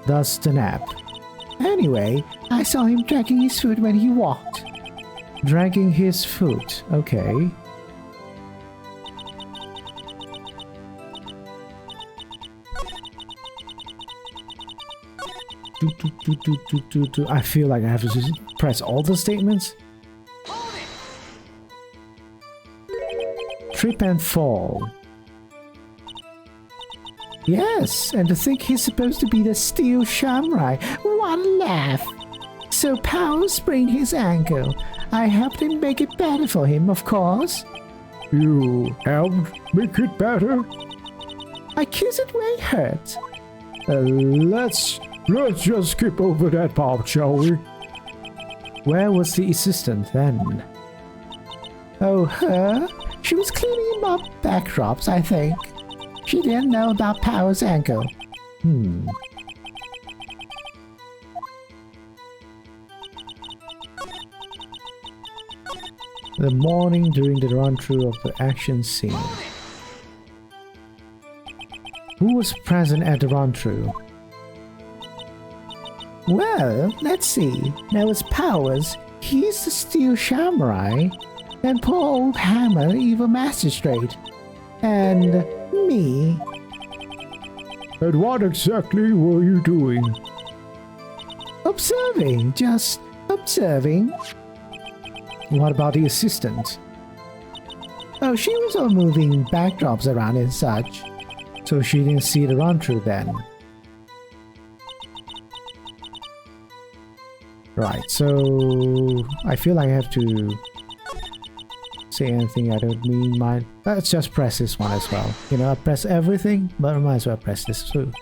Thus the nap. Anyway, I saw him dragging his foot when he walked. Dragging his foot, okay. I feel like I have to press all the statements. Trip and fall. Yes, and to think he's supposed to be the Steel Samurai. What a laugh. So Powers sprained his ankle. I helped him make it better for him, of course. You helped make it better? I kiss it where it hurts. Let's just skip over that part, shall we? Where was the assistant then? Oh, her? She was cleaning him up backdrops, I think. She didn't know about Powers' ankle. The morning during the run-through of the action scene. Who was present at the run-through? Well, let's see. There was Powers. He's the Steel Samurai. And poor old Hammer, Evil Magistrate. And me. And what exactly were you doing? Observing. Just observing. What about the assistant? Oh, she was all moving backdrops around and such. So she didn't see the run-through then. Right, so I feel like I have to say anything I don't mean. Let's just press this one as well. You know, I press everything, but I might as well press this too.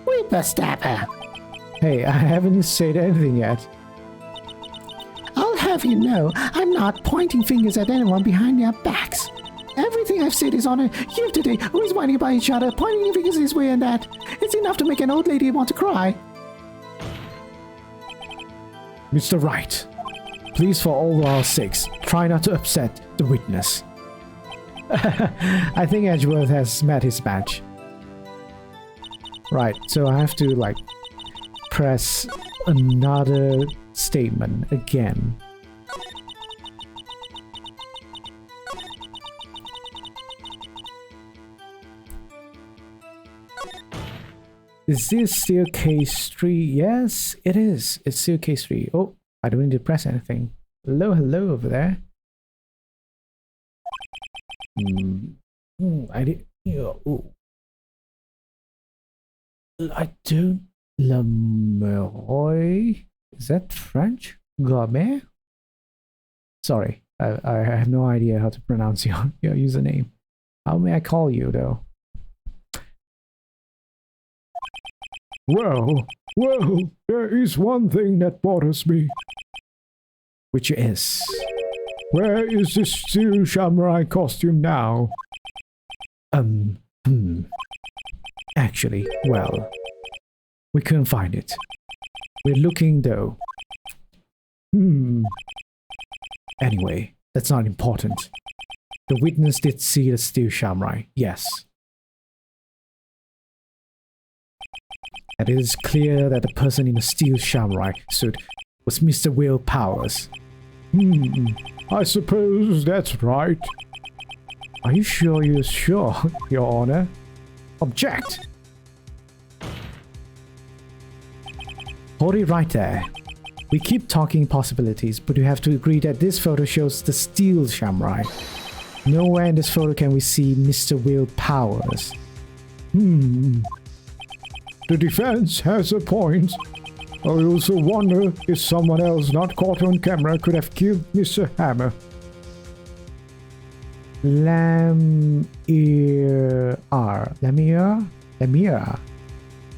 Whippersnapper. Hey, I haven't said anything yet. I'll have you know, I'm not pointing fingers at anyone behind their backs. Everything I've said is on a you today, always whining about each other, pointing fingers this way and that. It's enough to make an old lady want to cry. Mr. Wright, please for all our sakes, try not to upset the witness. I think Edgeworth has met his match. Right, so I have to like press another statement again. Is this still case 3? Yes, it is. It's still case 3. Oh, I don't need to press anything. Hello, hello over there. I did. Oh. I don't. Lemeroy? Is that French? Gourmet? Sorry, I have no idea how to pronounce your username. How may I call you though? Well, there is one thing that bothers me. Which is? Where is this steel samurai costume now? Actually, well, we couldn't find it. We're looking though. Anyway, that's not important. The witness did see the steel samurai, yes. And it is clear that the person in the steel samurai suit was Mr. Will Powers. I suppose that's right. Are you sure you're sure, Your Honor? Object! Hold it right there. We keep talking possibilities, but you have to agree that this photo shows the steel samurai. Nowhere in this photo can we see Mr. Will Powers. The defense has a point. I also wonder if someone else not caught on camera could have killed Mr. Hammer. Lemire.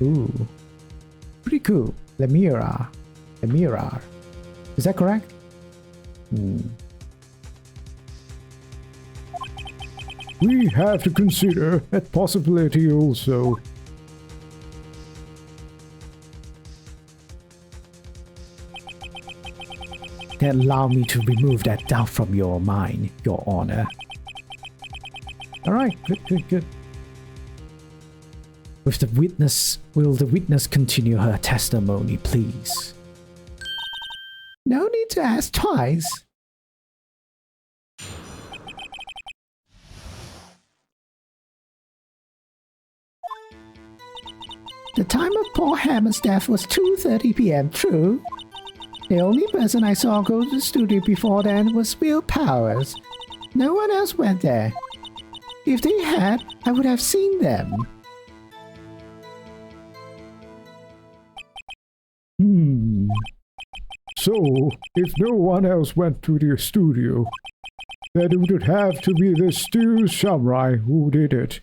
Ooh. Pretty cool. Lemire. Is that correct? We have to consider that possibility also. Then allow me to remove that doubt from your mind, Your Honor. Alright, good. Will the witness continue her testimony, please? No need to ask twice. The time of poor Hammer's death was 2:30 p.m., true? The only person I saw go to the studio before then was Will Powers. No one else went there. If they had, I would have seen them. So, if no one else went to the studio, then it would have to be the steel samurai who did it.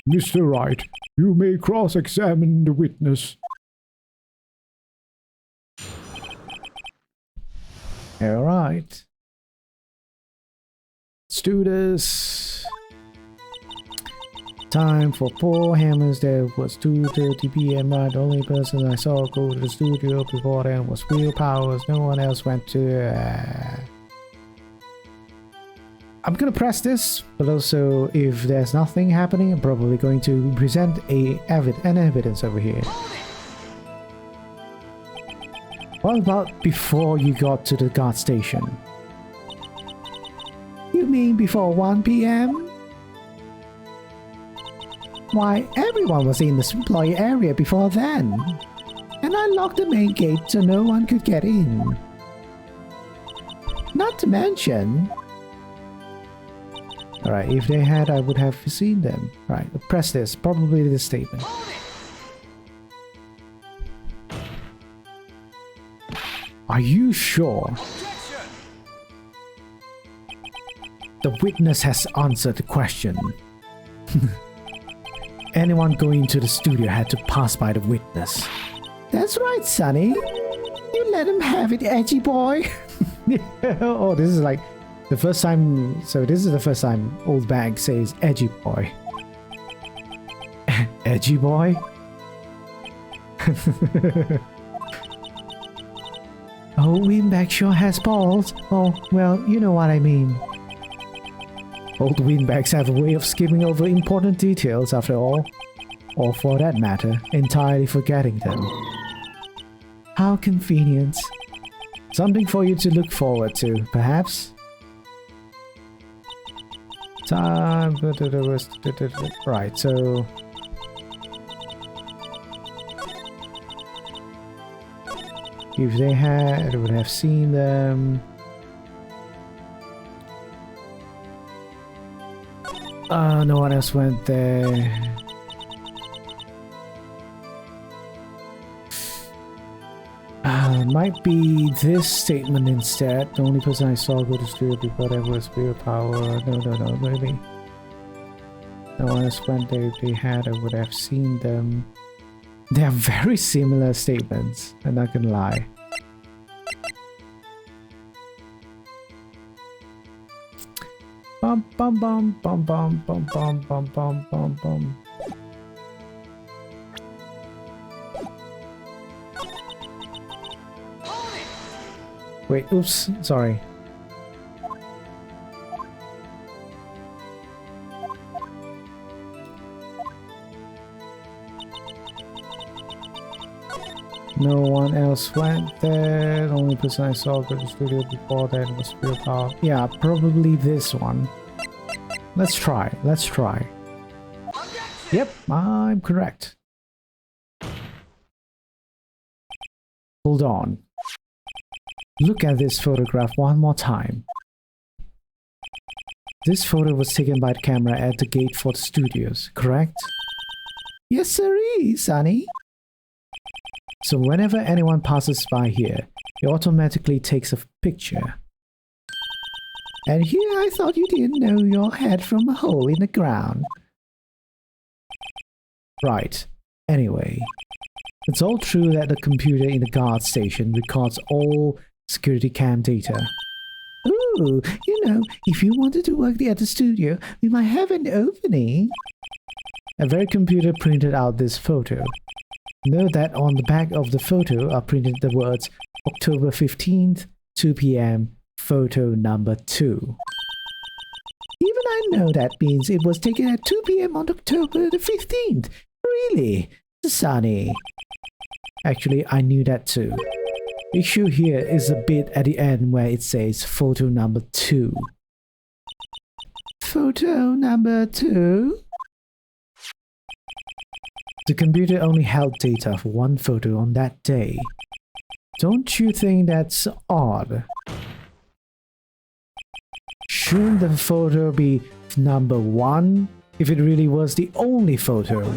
Mr. Wright, you may cross-examine the witness. Alright. Let's do this. Time for Paul Hammer's death was 2:30 p.m. The only person I saw go to the studio before then was Will Powers. No one else went to... I'm gonna press this, but also if there's nothing happening, I'm probably going to present an evidence over here. What about before you got to the guard station? You mean before 1 p.m.? Why, everyone was in the employee area before then. And I locked the main gate so no one could get in. Not to mention... Alright, if they had, I would have seen them. Right, press this. Probably this statement. Are you sure? The witness has answered the question. Anyone going into the studio had to pass by the witness. That's right, Sonny. You let him have it, edgy boy. Oh, this is like the first time. So this is the first time Old Bag says edgy boy. Edgy boy? Oh, Windbag sure has balls. Oh, well, you know what I mean. Old windbags have a way of skimming over important details after all. Or for that matter, entirely forgetting them. How convenient. Something for you to look forward to, perhaps? Time... Right, so... If they had, I would have seen them. No one else went there. Might be this statement instead. The only person I saw go to studio before that was willpower. No, maybe. No one else went there. If they had, I would have seen them. They are very similar statements. I'm not gonna lie. Bum bum bum bum bum bum bum bum bum bum bum. Wait, oops, sorry. No one else went there. The only person I saw go to the studio before that was willpower. Yeah, probably this one. Let's try. Let's try. Yep, I'm correct. Hold on. Look at this photograph one more time. This photo was taken by the camera at the gate for the studios, correct? Yes, sirree, Sonny. So whenever anyone passes by here, it automatically takes a picture. And here I thought you didn't know your head from a hole in the ground. Right. Anyway, it's all true that the computer in the guard station records all security cam data. Ooh, you know, if you wanted to work at the studio, we might have an opening. A very computer printed out this photo. Note that on the back of the photo are printed the words October 15th, 2 p.m, photo number 2. Even I know that means it was taken at 2 p.m. on October the 15th. Really? Sonny. Actually, I knew that too. The issue here is a bit at the end where it says photo number 2. Photo number 2? The computer only held data for one photo on that day. Don't you think that's odd? Shouldn't the photo be number 1 if it really was the only photo?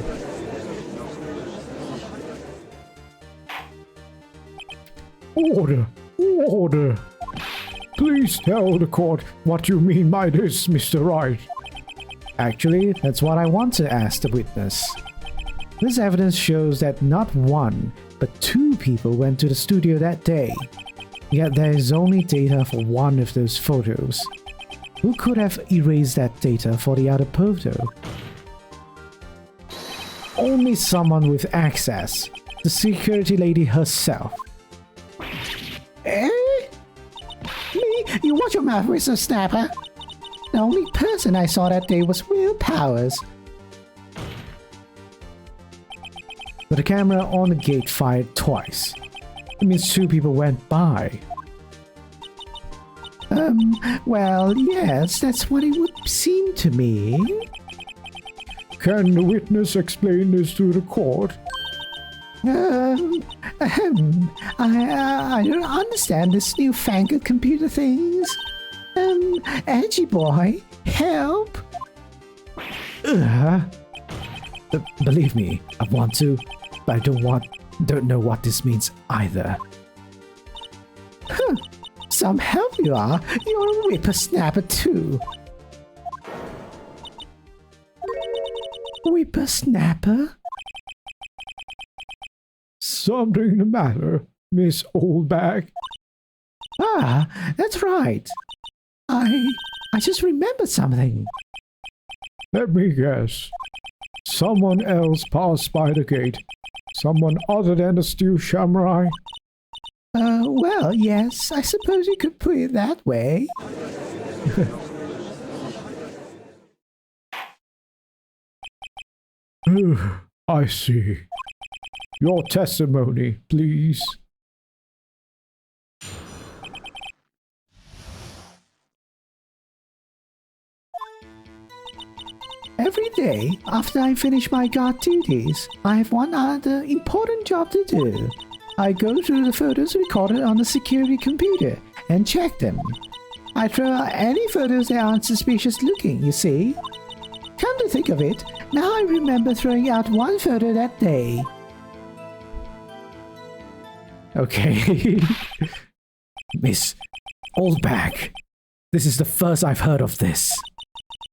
Order! Order! Please tell the court what you mean by this, Mr. Wright. Actually, that's what I want to ask the witness. This evidence shows that not 1, but 2 people went to the studio that day. Yet there is only data for one of those photos. Who could have erased that data for the other photo? Only someone with access. The security lady herself. Eh? Me? You watch your mouth, Mr. Snapper. The only person I saw that day was Will Powers. But the camera on the gate fired twice. It means 2 people went by. Well, yes, that's what it would seem to me. Can the witness explain this to the court? I don't understand this newfangled computer things. Edgy boy, help! Believe me, I want to, but I don't know what this means either. Some help you are. You're a whippersnapper too. Whippersnapper? Something the matter, Miss Oldbag? Ah, that's right. I just remembered something. Let me guess. Someone else passed by the gate. Someone other than the Steel Samurai? Well, yes, I suppose you could put it that way. I see. Your testimony, please. Every day, after I finish my guard duties, I have one other important job to do. I go through the photos recorded on the security computer and check them. I throw out any photos that aren't suspicious looking, you see. Come to think of it, now I remember throwing out one photo that day. Okay. Miss Oldbag, this is the first I've heard of this.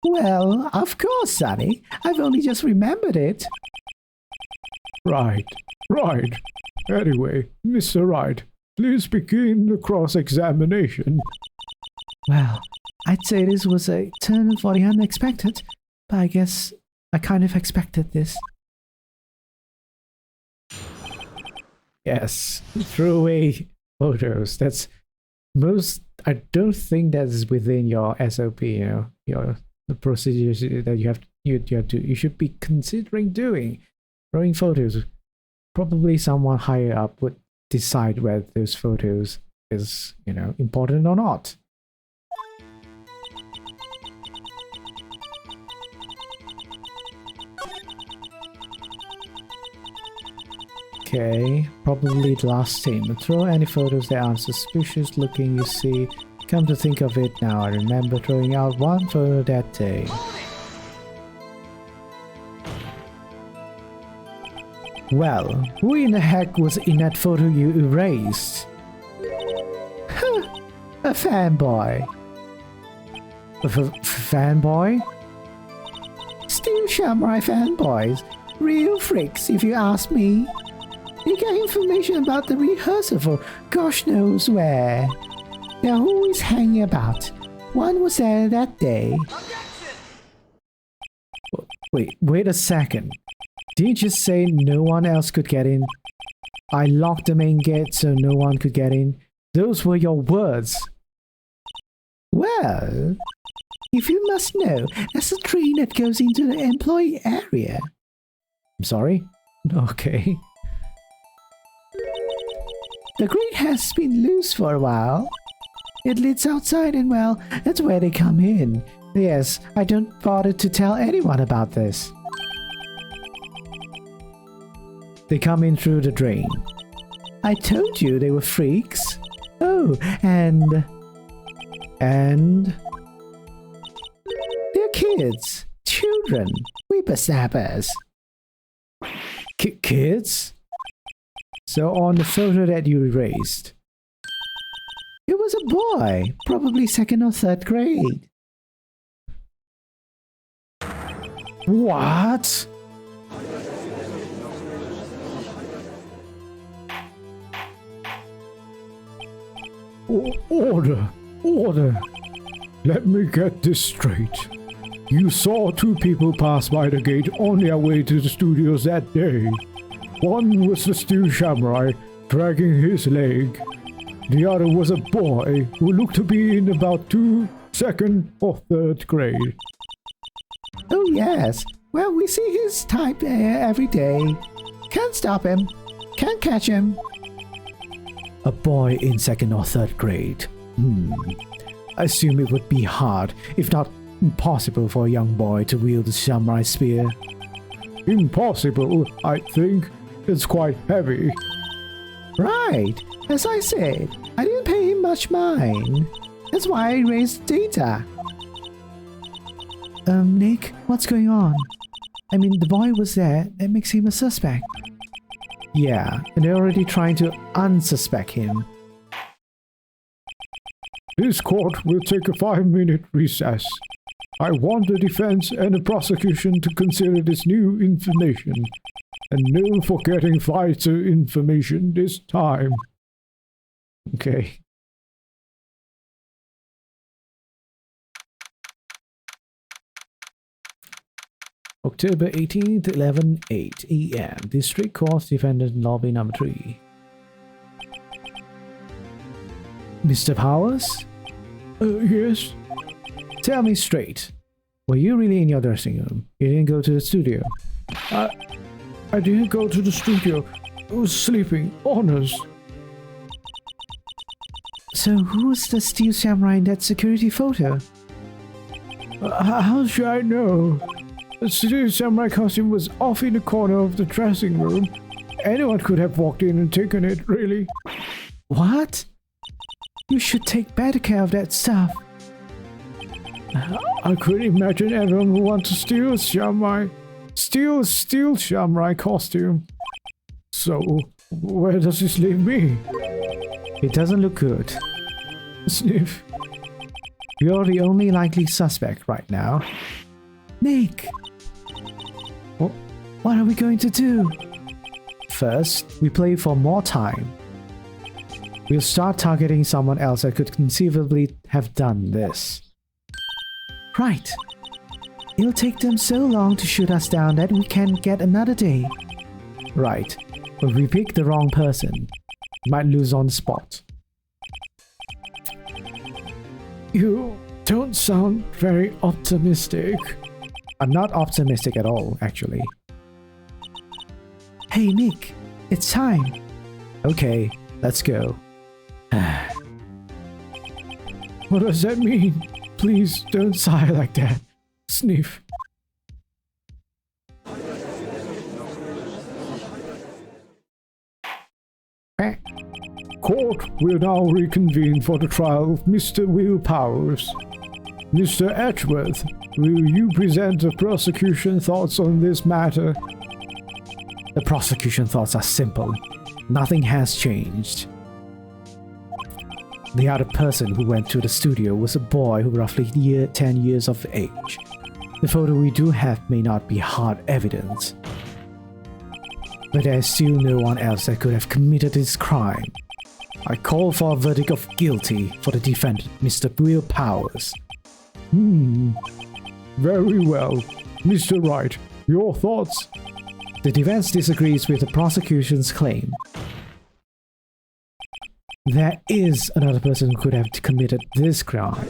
Well, of course, Sonny. I've only just remembered it. Right. Anyway, Mr. Wright, please begin the cross-examination. Well, I'd say this was a turn for the unexpected, but I guess I kind of expected this. Yes, throw away photos. That's most. I don't think that's within your SOP. The procedures that you should be considering doing. Throwing photos. Probably someone higher up would decide whether those photos is important or not. Okay, probably the last thing. Throw any photos that aren't suspicious looking you see. Come to think of it now, I remember throwing out one photo that day. Well, who in the heck was in that photo you erased? A fanboy. A fanboy? Steel Samurai fanboys. Real freaks, if you ask me. They got information about the rehearsal for gosh knows where. They're always hanging about. One was there that day. Wait a second. Did you just say no one else could get in? I locked the main gate so no one could get in. Those were your words. Well, if you must know, that's the train that goes into the employee area. I'm sorry? Okay. The grid has been loose for a while. It leads outside and well, that's where they come in. Yes, I don't bother to tell anyone about this. They come in through the drain. I told you they were freaks. Oh, and they're kids, children, whippersnappers. Kids? So on the photo that you erased, it was a boy, probably 2nd or 3rd grade. What? Order. Let me get this straight. You saw 2 people pass by the gate on their way to the studios that day. One was the Steel Samurai dragging his leg. The other was a boy who looked to be in about 2nd or 3rd grade. Oh yes, well we see his type every day. Can't stop him, can't catch him. A boy in 2nd or 3rd grade. I assume it would be hard, if not impossible for a young boy to wield a samurai spear. Impossible, I think. It's quite heavy. Right. As I said, I didn't pay him much mind. That's why I erased data. Nick, what's going on? I mean, the boy was there. That makes him a suspect. Yeah, and they're already trying to unsuspect him. This court will take a 5-minute recess. I want the defense and the prosecution to consider this new information. And no forgetting vital information this time. Okay. October 18th, 11:08 a.m. District Court Defendant Lobby Number 3. Mr. Powers? Yes? Tell me straight. Were you really in your dressing room? You didn't go to the studio? I didn't go to the studio. I was sleeping, honest. So who's the steel samurai in that security photo? How should I know? The steel samurai costume was off in the corner of the dressing room. Anyone could have walked in and taken it, really. What? You should take better care of that stuff. I could imagine everyone who wants to steal steel samurai costume. So, where does this leave me? It doesn't look good. Sniff. You're the only likely suspect right now. Nick! What are we going to do? First, we play for more time. We'll start targeting someone else that could conceivably have done this. Right. It'll take them so long to shoot us down that we can get another day. Right. But if we pick the wrong person, we might lose on the spot. You don't sound very optimistic. I'm not optimistic at all, actually. Hey Nick, it's time. Okay, let's go. What does that mean? Please don't sigh like that. Sniff. Court will now reconvene for the trial of Mr. Will Powers. Mr. Edgeworth, will you present the prosecution thoughts on this matter? The prosecution thoughts are simple. Nothing has changed. The other person who went to the studio was a boy who roughly 10 years of age. The photo we do have may not be hard evidence, but there is still no one else that could have committed this crime. I call for a verdict of guilty for the defendant, Mr. Will Powers. Very well. Mr. Wright, your thoughts? The defense disagrees with the prosecution's claim. There is another person who could have committed this crime.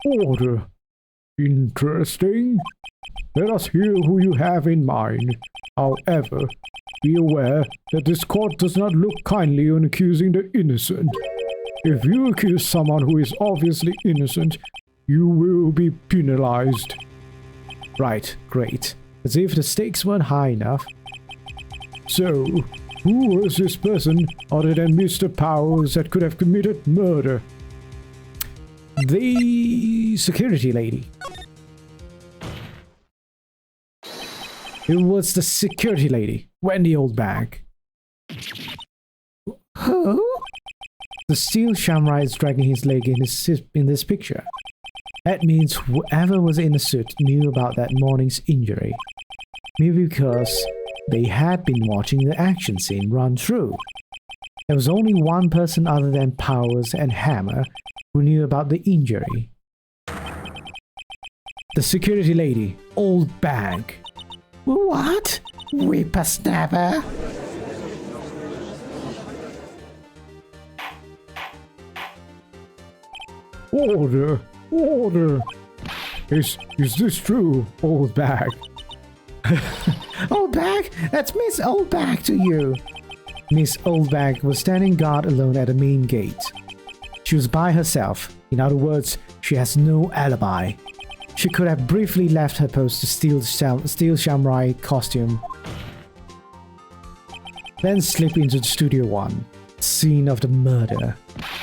Order. Interesting. Let us hear who you have in mind. However, be aware that this court does not look kindly on accusing the innocent. If you accuse someone who is obviously innocent, you will be penalized. Right, great. As if the stakes weren't high enough. So, who was this person other than Mr. Powers that could have committed murder? The security lady. It was the security lady, Wendy Oldbag. Who? The steel samurai is dragging his leg in this picture. That means whoever was in the suit knew about that morning's injury. Maybe because they had been watching the action scene run through. There was only one person other than Powers and Hammer who knew about the injury. The security lady, Oldbag. What? Whippersnapper? Order! Order! Is this true, Oldbag? Oldbag? That's Miss Oldbag to you. Miss Oldbag was standing guard alone at the main gate. She was by herself. In other words, she has no alibi. She could have briefly left her post to steal samurai costume, then slip into the Studio 1, scene of the murder.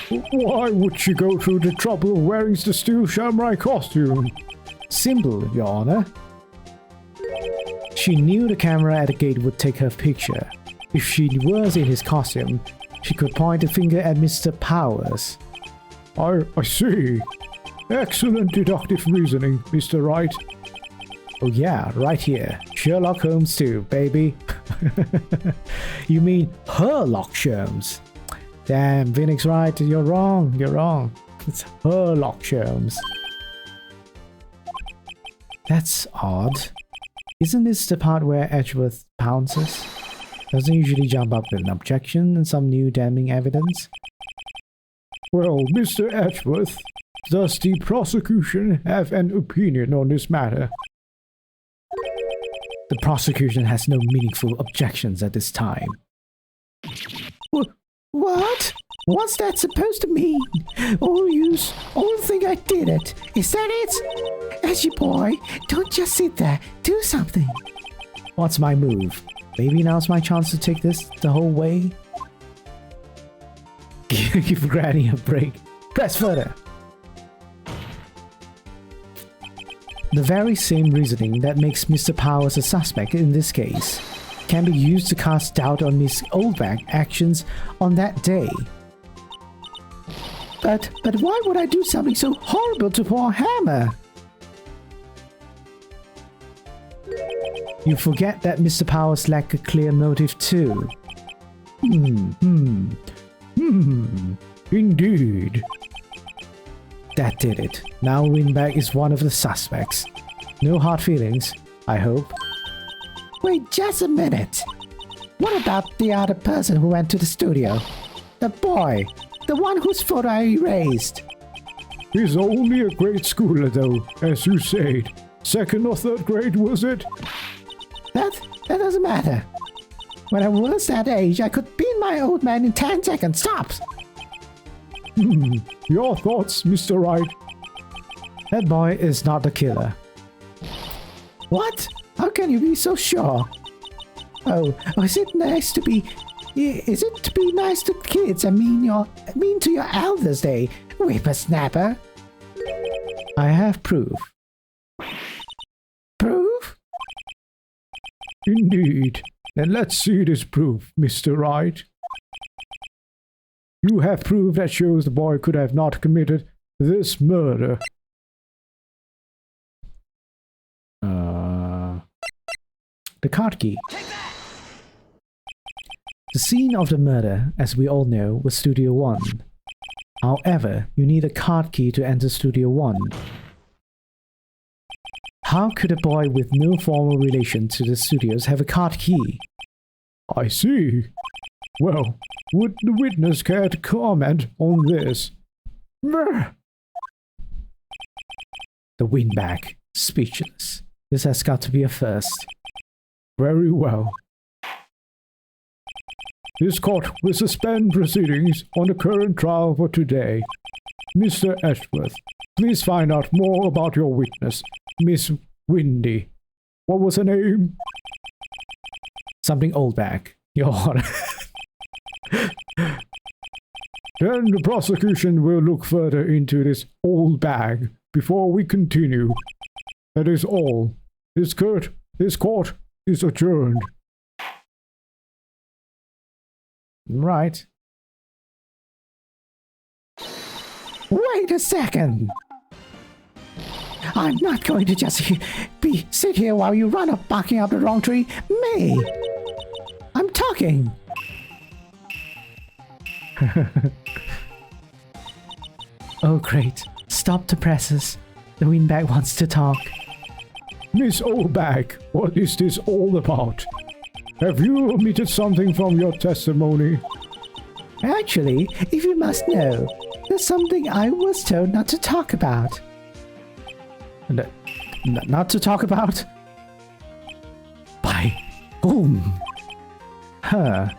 Why would she go through the trouble of wearing the steel samurai costume? Simple, Your Honor. She knew the camera at the gate would take her picture. If she was in his costume, she could point a finger at Mr. Powers. I see. Excellent deductive reasoning, Mr. Wright. Oh yeah, right here. Sherlock Holmes too, baby. You mean Herlock Sholmes? Damn, Phoenix Wright, you're wrong. You're wrong. It's Herlock Sholmes. That's odd. Isn't this the part where Edgeworth pounces? Doesn't he usually jump up with an objection and some new damning evidence? Well, Mr. Edgeworth, does the prosecution have an opinion on this matter? The prosecution has no meaningful objections at this time. What? What's that supposed to mean? All think I did it. Is that it? Edgy boy, don't just sit there. Do something. What's my move? Maybe now's my chance to take this the whole way? Give Granny a break. Press further. The very same reasoning that makes Mr. Powers a suspect in this case can be used to cast doubt on Miss Oldback's actions on that day. But why would I do something so horrible to poor Hammer? You forget that Mr. Powers lacked a clear motive too. Indeed. That did it. Now Winback is one of the suspects. No hard feelings, I hope. Wait just a minute. What about the other person who went to the studio? The boy. The one whose photo I erased. He's only a grade schooler though, as you said. Second or third grade, was it? That doesn't matter. When I was that age, I could beat my old man in 10 seconds. Stop! Your thoughts, Mr. Wright? That boy is not the killer. What? How can you be so sure? Oh, is it nice to be... Is it to be nice to kids and mean to your elders, whippersnapper? I have proof. Proof? Indeed. Then let's see this proof, Mr. Wright. You have proof that shows the boy could have not committed this murder. The card key. The scene of the murder, as we all know, was Studio 1. However, you need a card key to enter Studio 1. How could a boy with no formal relation to the studios have a card key? I see. Well, would the witness care to comment on this? The Winback, speechless. This has got to be a first. Very well. This court will suspend proceedings on the current trial for today. Mr. Edgeworth, please find out more about your witness, Miss Windy. What was her name? Something Oldback, Your Honor. Then the prosecution will look further into this old bag before we continue. That is all. This court is adjourned. Right. Wait a second. I'm not going to just sit here while you run up barking up the wrong tree. Me. I'm talking. Oh great. Stop the presses. The Winback wants to talk. Miss Oldback, what is this all about? Have you omitted something from your testimony? Actually, if you must know, there's something I was told not to talk about. Not to talk about? By whom? Her.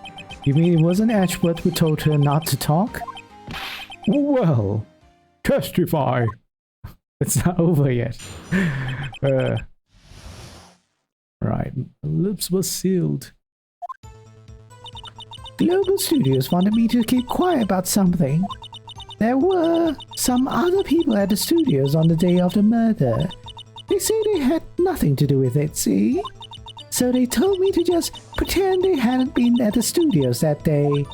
You mean it wasn't Edgeworth who told her not to talk? Well, testify. It's not over yet. Right, lips were sealed. Global Studios wanted me to keep quiet about something. There were some other people at the studios on the day of the murder. They say they had nothing to do with it, see? So they told me to just pretend they hadn't been at the studios that day.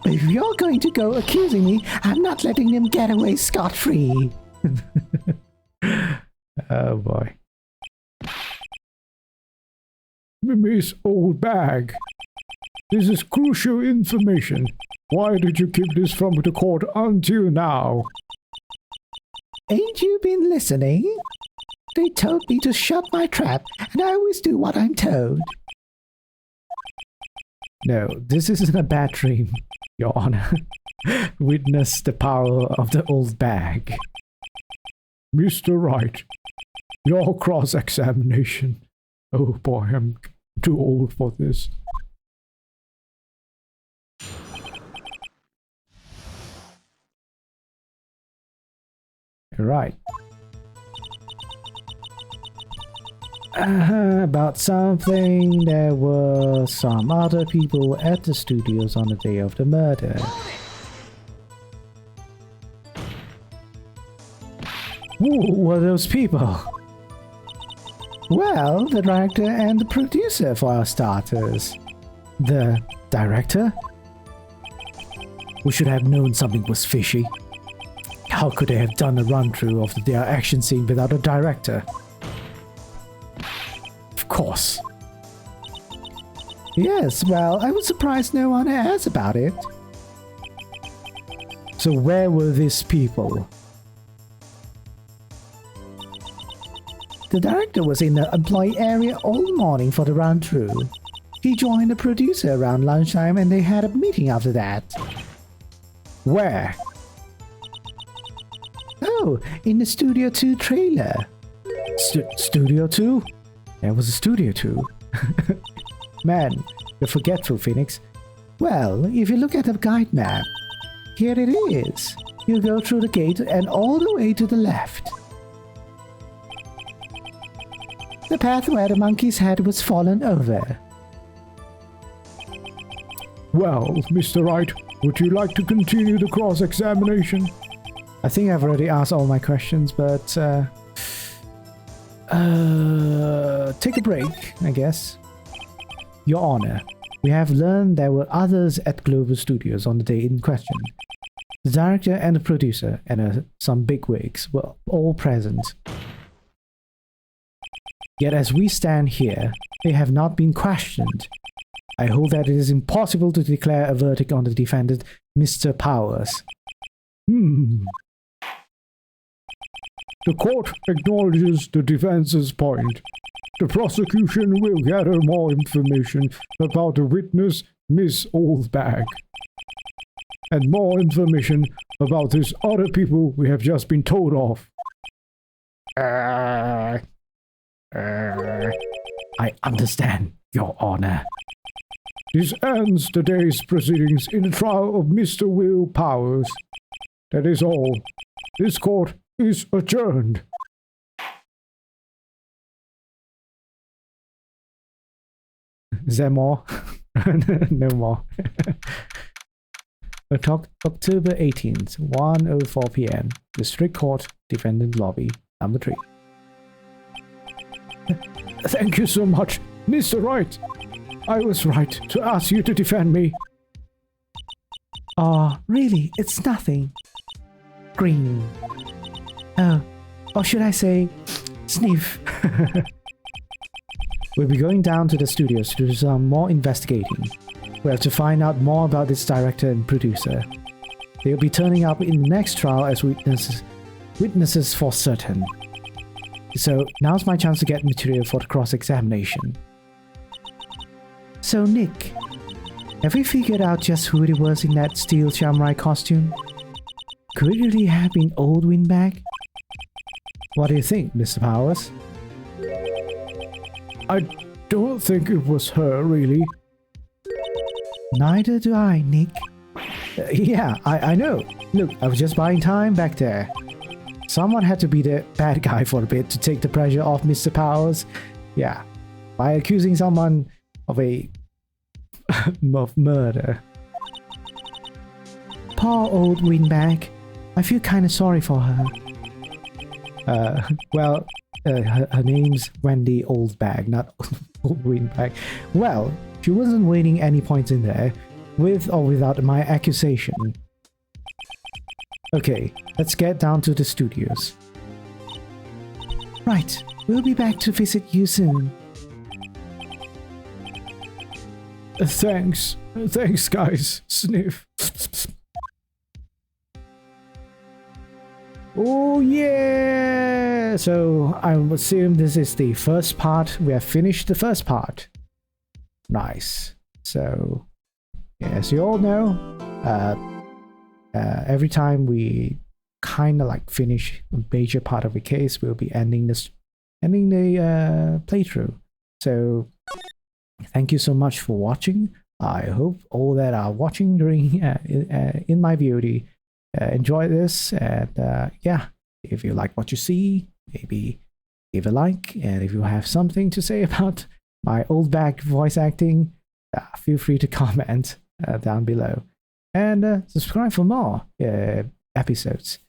But if you're going to go accusing me, I'm not letting them get away scot-free. Oh boy. Miss Old Bag, this is crucial information. Why did you keep this from the court until now? Ain't you been listening? They told me to shut my trap, and I always do what I'm told. No, this isn't a bad dream, Your Honor. Witness the power of the old bag. Mr. Wright, your cross-examination. Oh boy, I'm too old for this. Right. About something, there were some other people at the studios on the day of the murder. Who were those people? Well, the director and the producer, for our starters. The director? We should have known something was fishy. How could they have done a run-through of their action scene without a director? Of course. Yes, well, I was surprised no one asked about it. So where were these people? The director was in the employee area all morning for the run-through. He joined the producer around lunchtime and they had a meeting after that. Where? Oh, in the Studio 2 trailer. Studio 2? There was a Studio 2. Man, you're forgetful, Phoenix. Well, if you look at the guide map, here it is. You go through the gate and all the way to the left. The path where the monkey's head was fallen over. Well, Mr. Wright, would you like to continue the cross-examination? I think I've already asked all my questions, but take a break, I guess. Your Honor, we have learned there were others at Global Studios on the day in question. The director and the producer and some bigwigs were all present. Yet as we stand here, they have not been questioned. I hold that it is impossible to declare a verdict on the defendant, Mr. Powers. The court acknowledges the defense's point. The prosecution will gather more information about the witness, Miss Oldbag, and more information about these other people we have just been told of. I understand, Your Honor. This ends today's proceedings in the trial of Mr. Will Powers. That is all. This court is adjourned. Is there more? No more. October 18th, 1:04 p.m. District Court, Defendant Lobby, number 3. Thank you so much, Mr. Wright. I was right to ask you to defend me. Oh, really? It's nothing. Green. Oh, or should I say, sniff. We'll be going down to the studios to do some more investigating. We have to find out more about this director and producer. They'll be turning up in the next trial as witnesses for certain. So now's my chance to get material for the cross-examination. So Nick, have we figured out just who it was in that steel samurai costume? Could it really have been Old Windbag? What do you think, Mr. Powers? I don't think it was her, really. Neither do I, Nick. Yeah, I know. Look, I was just buying time back there. Someone had to be the bad guy for a bit to take the pressure off Mr. Powers. Yeah, by accusing someone of a of murder. Poor old Windbag. I feel kind of sorry for her. Well, her name's Wendy Oldbag, not win back. Well, she wasn't winning any points in there, with or without my accusation. Okay, let's get down to the studios. Right, we'll be back to visit you soon. Thanks. Thanks, guys. Sniff. Oh yeah! So I assume this is the first part. We have finished the first part. Nice. So, yeah, as you all know, every time we kind of like finish a major part of a case, we'll be ending the playthrough. So, thank you so much for watching. I hope all that are watching during in my VOD enjoy this, and yeah, if you like what you see, maybe give a like, and if you have something to say about my old back voice acting, feel free to comment down below, and subscribe for more episodes,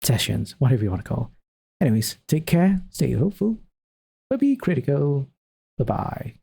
sessions, whatever you want to call. Anyways, take care, stay hopeful, but be critical. Bye bye.